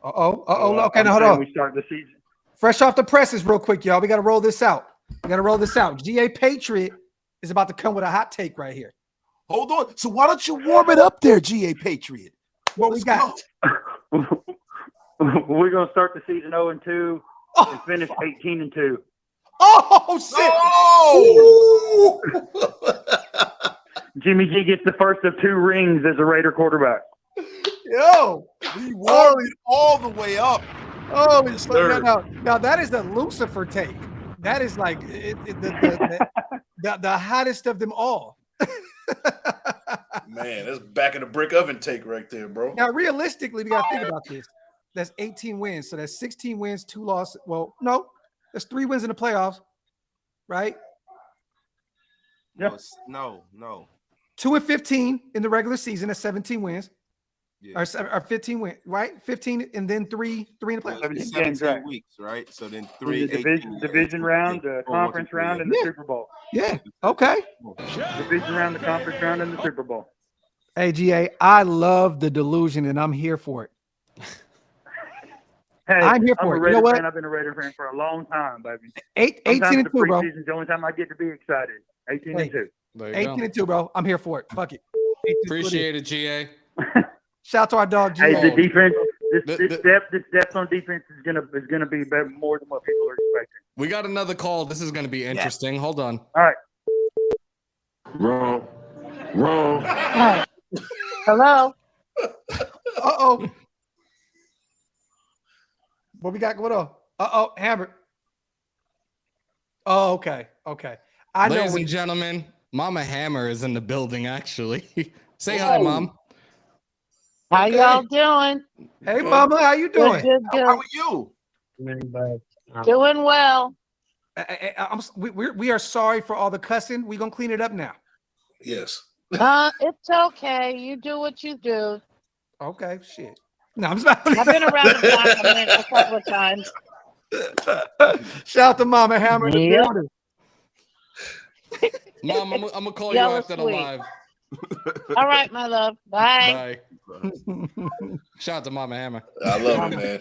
Okay, now hold on. We start the season. Fresh off the presses, real quick, y'all. We got to roll this out. GA Patriot is about to come with a hot take right here. Hold on. So why don't you warm it up there, GA Patriot? What we got? We're gonna start the season 0-2 and finish 18-2. Oh shit! Jimmy G gets the first of 2 rings as a Raider quarterback. Yo, we warmed it all the way up. Oh, now that is the Lucifer take. That is like the hottest of them all. Man, that's back in the brick oven take right there, bro. Now, realistically, we got to think about this. That's 18 wins. So that's 16 wins, 2 losses. Well, no, there's 3 wins in the playoffs, right? No. 2-15 in the regular season. That's 17 wins. Yeah. Or 15 wins, right? 15 and then 3 in the playoffs. 17 weeks, right? So then 3 the division round, the conference round, and the Super Bowl. Yeah. Okay. Division round, the conference round, and the Super Bowl. Hey, GA, I love the delusion, and I'm here for it. Hey, I'm here for a it. Raider You know what? fan. I've been a Raider fan for a long time, baby. 18-2, bro. The only time I get to be excited. 18-2. 18-2, bro. I'm here for it. Fuck it. Appreciate it, GA. Shout out to our dog, GA. Hey, the defense. This depth on defense is gonna be better, more than what people are expecting. We got another call. This is going to be interesting. Hold on. All right. Wrong. Hello. Uh-oh. What we got going on? Hammer. Oh, okay. I know. Ladies and gentlemen, Mama Hammer is in the building, actually. Say hi, Mom. How y'all doing? Hey, Mama, how you doing? Good. How are you? Doing well. We are sorry for all the cussing. We're going to clean it up now. Yes. It's okay. You do what you do. Okay, shit. No, I'm just I've been around the block a couple of times. Shout out to Mama Hammer. Yeah. Mom, I'm going to call you after the live. All right, my love. Bye. Shout out to Mama Hammer. I love it, man.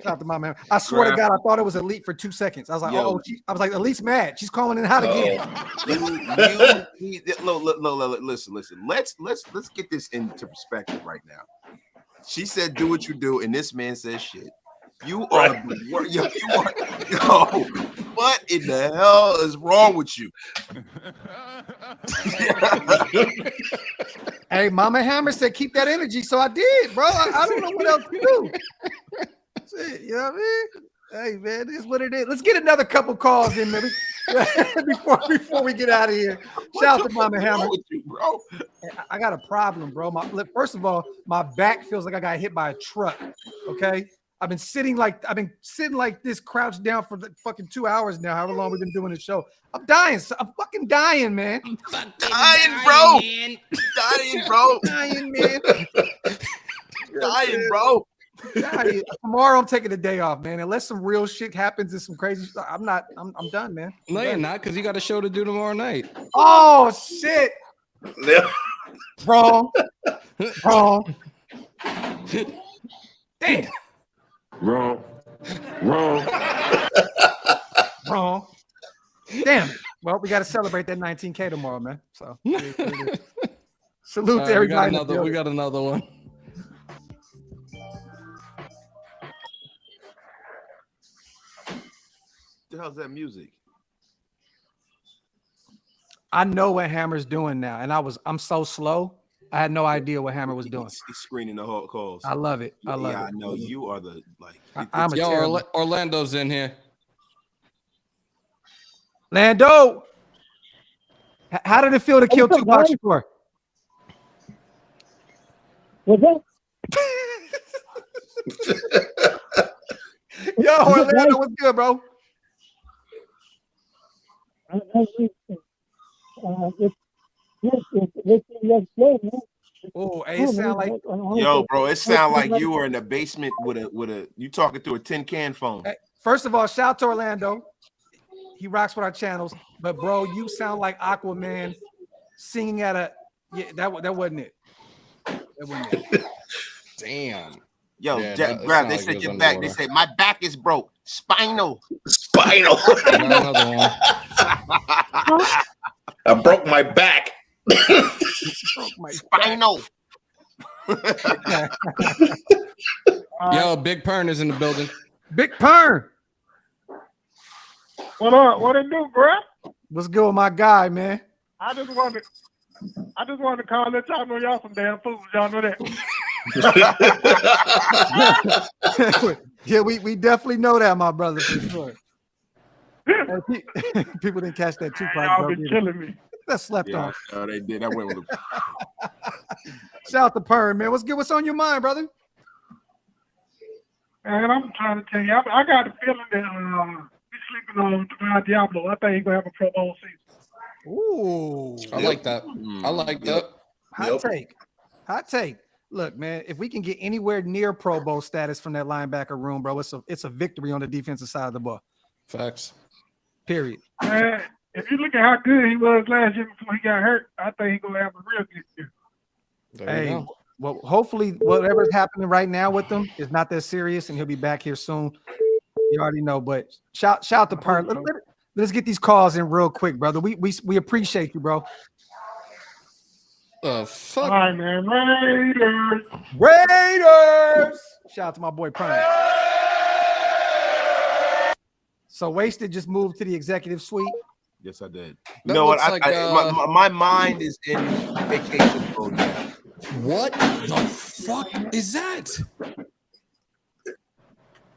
Shout out to Mama Hammer. I swear to God, I thought it was Elite for 2 seconds. I was like, I was like, Elite's mad. She's calling in hot again. Listen. Let's get this into perspective right now. She said, "Do what you do," and this man says, "Shit." You are what in the hell is wrong with you? Hey, Mama Hammer said, keep that energy. So I did, bro. I don't know what else to do. Shit, you know what I mean? Hey, man, this is what it is. Let's get another couple calls in, maybe, before we get out of here. Shout out to Mama Hammer. You, bro. I got a problem, bro. First of all, my back feels like I got hit by a truck. Okay. I've been sitting like this, crouched down for fucking 2 hours now, however long we've been doing the show. I'm dying. I'm fucking dying, man. Dying, bro. Dying, man. Dying, bro. Tomorrow I'm taking the day off, man. Unless some real shit happens and some crazy stuff, I'm done, man. No, you're not, because you got a show to do tomorrow night. Oh shit. Wrong. Damn. Wrong. Wrong. Wrong. Damn it. Well, we got to celebrate that 19K tomorrow, man. So salute to everybody. We got another one. The hell's that music? I know what Hammer's doing now, and I'm so slow. I had no idea what Hammer was doing. He's screening the whole calls. I love it. I love it. I know you are the I'm a terrible. Orlando's in here. Lando, how did it feel to kill Tupac Shakur? What's up? Yo, Orlando, what's good, bro? Oh, it sound like yo, bro. It sound like you were in the basement with a you talking through a tin can phone. Hey, first of all, shout out to Orlando. He rocks with our channels, but bro, you sound like Aquaman singing at a that wasn't it. That wasn't it. Damn. Yo, Yeah, Grab, they said your back. They said my back is broke. Spinal. Another one. I broke my back. Spinal. Yo, Big Pern is in the building. Big Pern. What up? What it do, bro? What's good with my guy, man? I just wanted to call and let y'all know y'all some damn fools. Y'all know that. Yeah, we definitely know that, my brother, for sure. People didn't catch that Tupac. Y'all been killing me. That slept on. Oh, they did. I went with them. Shout out to Pern, man. What's good? What's on your mind, brother? Man, I'm trying to tell you, I got a feeling that he's sleeping on Diablo. I think he's gonna have a Pro Bowl season. Ooh, I like that. I like that. Hot take. Hot take. Look, man, if we can get anywhere near Pro Bowl status from that linebacker room, bro, it's a victory on the defensive side of the ball. Facts. Period. Man, if you look at how good he was last year before he got hurt, I think he's gonna have a real good year. Hey, well, hopefully whatever's happening right now with him is not that serious, and he'll be back here soon. You already know, but shout out to Pern. Let's get these calls in real quick, brother. We appreciate you, bro. Fuck. All right, man. Raiders. Shout out to my boy Pern. So Wasted just moved to the executive suite. Yes, I did. That You know what? looks like, My mind is in vacation mode now. What the fuck is that?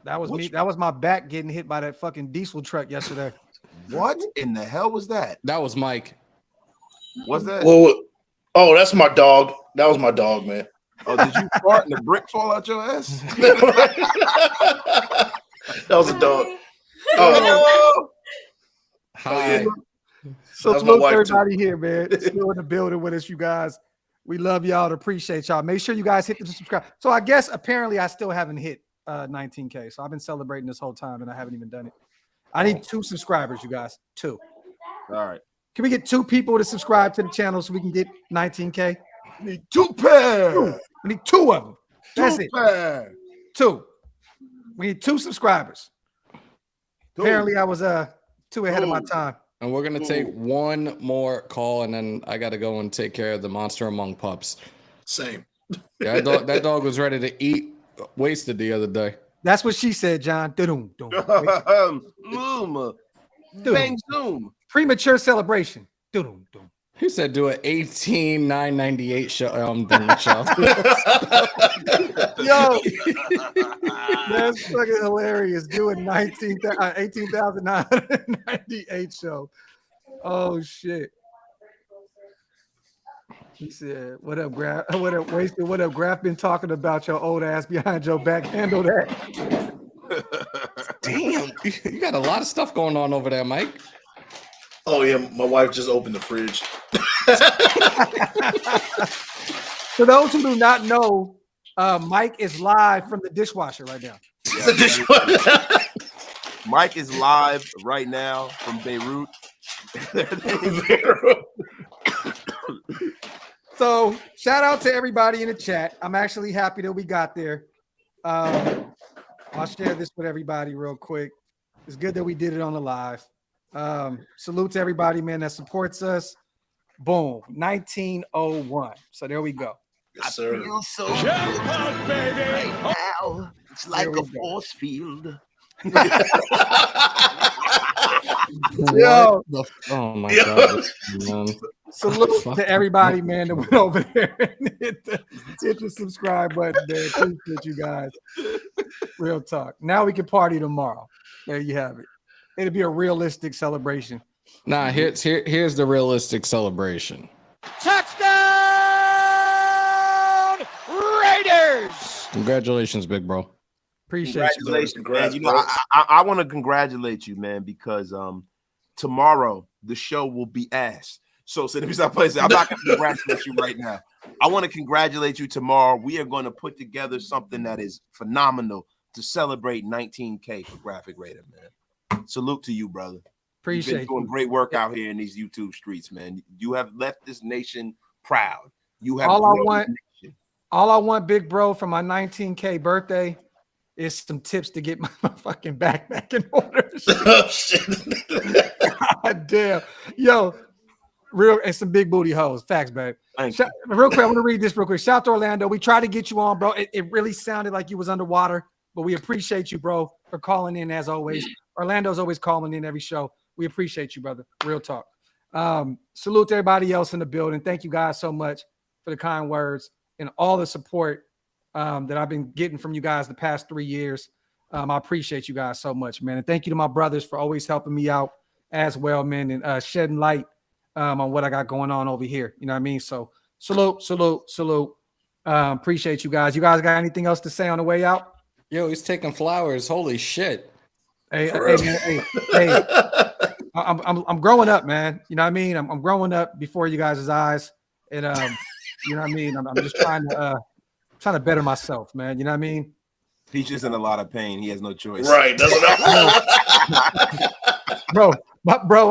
That was me. That was my back getting hit by that fucking diesel truck yesterday. What in the hell was that? That was Mike. Was that? Well, oh, that's my dog. That was my dog, man. Oh, did you fart and the brick fall out your ass? That was a dog. Oh, Hi. So That's my salute wife, everybody here, man. Still in the building with us, you guys. We love y'all and appreciate y'all. Make sure you guys hit the subscribe. So I guess apparently I still haven't hit 19K. So I've been celebrating this whole time and I haven't even done it. I need 2 subscribers, you guys. 2. All right. Can we get 2 people to subscribe to the channel so we can get 19K? We need 2 pairs. We need 2 of them. That's 2 it. pairs. 2. We need 2 subscribers. Apparently I was 2 ahead of my time. And we're gonna take one more call, and then I gotta go and take care of the monster among pups. Same. Yeah, that dog was ready to eat Wasted the other day. That's what she said, John. Bang zoom. Premature celebration. He said do an 18,998 show. I'm done with y'all. Yo, that's fucking hilarious. Doing 18,998 show. Oh shit. He said, "What up, Graphk? What up, Wasted? What up, Graphk? Been talking about your old ass behind your back. Handle that." Damn, you got a lot of stuff going on over there, Mike. Oh yeah, my wife just opened the fridge. For those who do not know, Mike is live from the dishwasher right now. Mike is live right now from Beirut. So shout out to everybody in the chat. I'm actually happy that we got there. I'll share this with everybody real quick. It's good that we did it on the live. Salute to everybody, man, that supports us. Boom, 1901. So there we go. Yes, sir. I feel so good right now. It's like a force field. Yo. Oh my god, man. Salute to everybody, man, that went over there and hit the subscribe button, man. Appreciate you guys. Real talk. Now we can party tomorrow. There you have it. It'll be a realistic celebration. Nah, here's the realistic celebration. Touchdown, Raiders! Congratulations, big bro. Appreciate Congratulations, man. You know, I want to congratulate you, man, because tomorrow the show will be ass. So let me stop playing. I'm not going to congratulate you right now. I want to congratulate you tomorrow. We are going to put together something that is phenomenal to celebrate 19K for Graphk Raider, man. Salute to you, brother. Appreciate You've been doing great work out here in these YouTube streets, man. You have left this nation proud. You have all I want, big bro, for my 19K birthday is some tips to get my fucking backpack in order. God damn. Yo, and some big booty hoes. Facts, babe. Real quick, I want to read this real quick. Shout out to Orlando. We tried to get you on, bro. It really sounded like you was underwater, but we appreciate you, bro, for calling in as always. Orlando's always calling in every show. We appreciate you, brother. Real talk. Salute to everybody else in the building. Thank you guys so much for the kind words and all the support that I've been getting from you guys the past 3 years. I appreciate you guys so much, man. And thank you to my brothers for always helping me out as well, man, and shedding light on what I got going on over here. You know what I mean? So salute. Appreciate you guys. You guys got anything else to say on the way out? Yo, he's taking flowers. Holy shit. Hey, I'm growing up, man. You know what I mean? I'm growing up before you guys' eyes. And you know what I mean? I'm just trying to better myself, man. You know what I mean? He's just in a lot of pain. He has no choice. Right. Bro,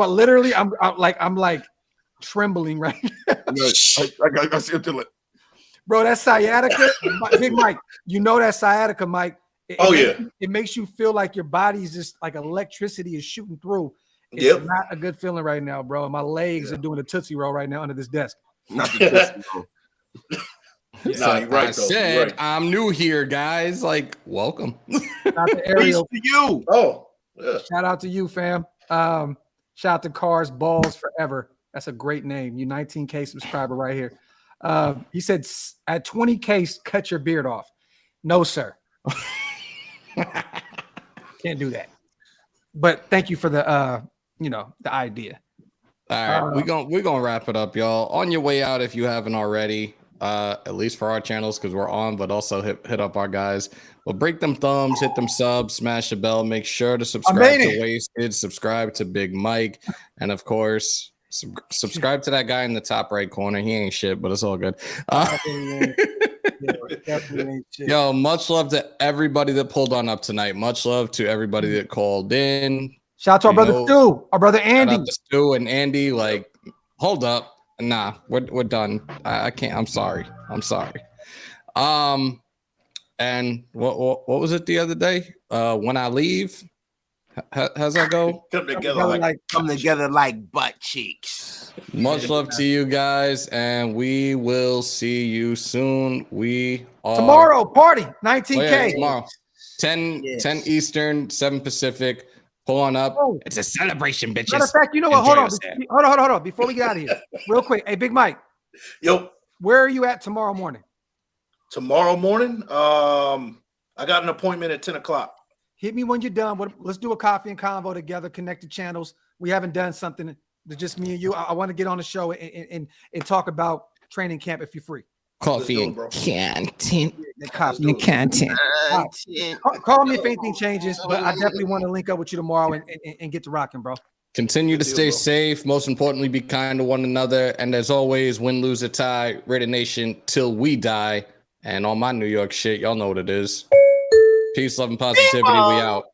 literally, I'm like trembling right now. I see him do it. Bro, that sciatica, Big Mike. You know that sciatica, Mike. It makes you feel like your body's just like electricity is shooting through. It's not a good feeling right now, bro. And my legs are doing a Tootsie Roll right now under this desk. Not the Tootsie Roll. You're right, I said I'm new here, guys. Like, welcome. Shout out to Ariel. Peace to you. Oh, yeah. Shout out to you, fam. Shout out to Cars Balls Forever. That's a great name. You 19K subscriber right here. He said at 20K, cut your beard off. No, sir. Can't do that. But thank you for the the idea. All right, we're gonna wrap it up, y'all. On your way out, if you haven't already, at least for our channels, because we're on, but also hit up our guys. Well, break them thumbs, hit them subs, smash the bell, make sure to subscribe to Wasted, subscribe to Big Mike, and of course, subscribe to that guy in the top right corner. He ain't shit, but it's all good. Yo, much love to everybody that pulled on up tonight. Much love to everybody that called in. Shout out to our brother Stu, our brother Andy. Shout out to Stu and Andy. Like, hold up. Nah, we're done. I can't. I'm sorry. And what was it the other day? When I leave, how's that go? Come together like butt cheeks. Much love to you guys, and we will see you soon. We are tomorrow party 19K. Oh, yeah, tomorrow 10 Eastern, 7 Pacific. Pull on up. It's a celebration, bitches. Matter of fact, you know what? Hold on. Before we get out of here, real quick. Hey, Big Mike. Yo. Where are you at tomorrow morning? Tomorrow morning? I got an appointment at 10 o'clock. Hit me when you're done. Let's do a coffee and convo together, connect the channels. We haven't done something that's just me and you. I want to get on the show and talk about training camp if you're free. Coffee and content. Call me if anything changes, but I definitely want to link up with you tomorrow and get to rocking, bro. Continue to stay safe. Most importantly, be kind to one another. And as always, win, lose, or tie, Raider Nation till we die. And on my New York shit, y'all know what it is. Peace, love, and positivity. We out.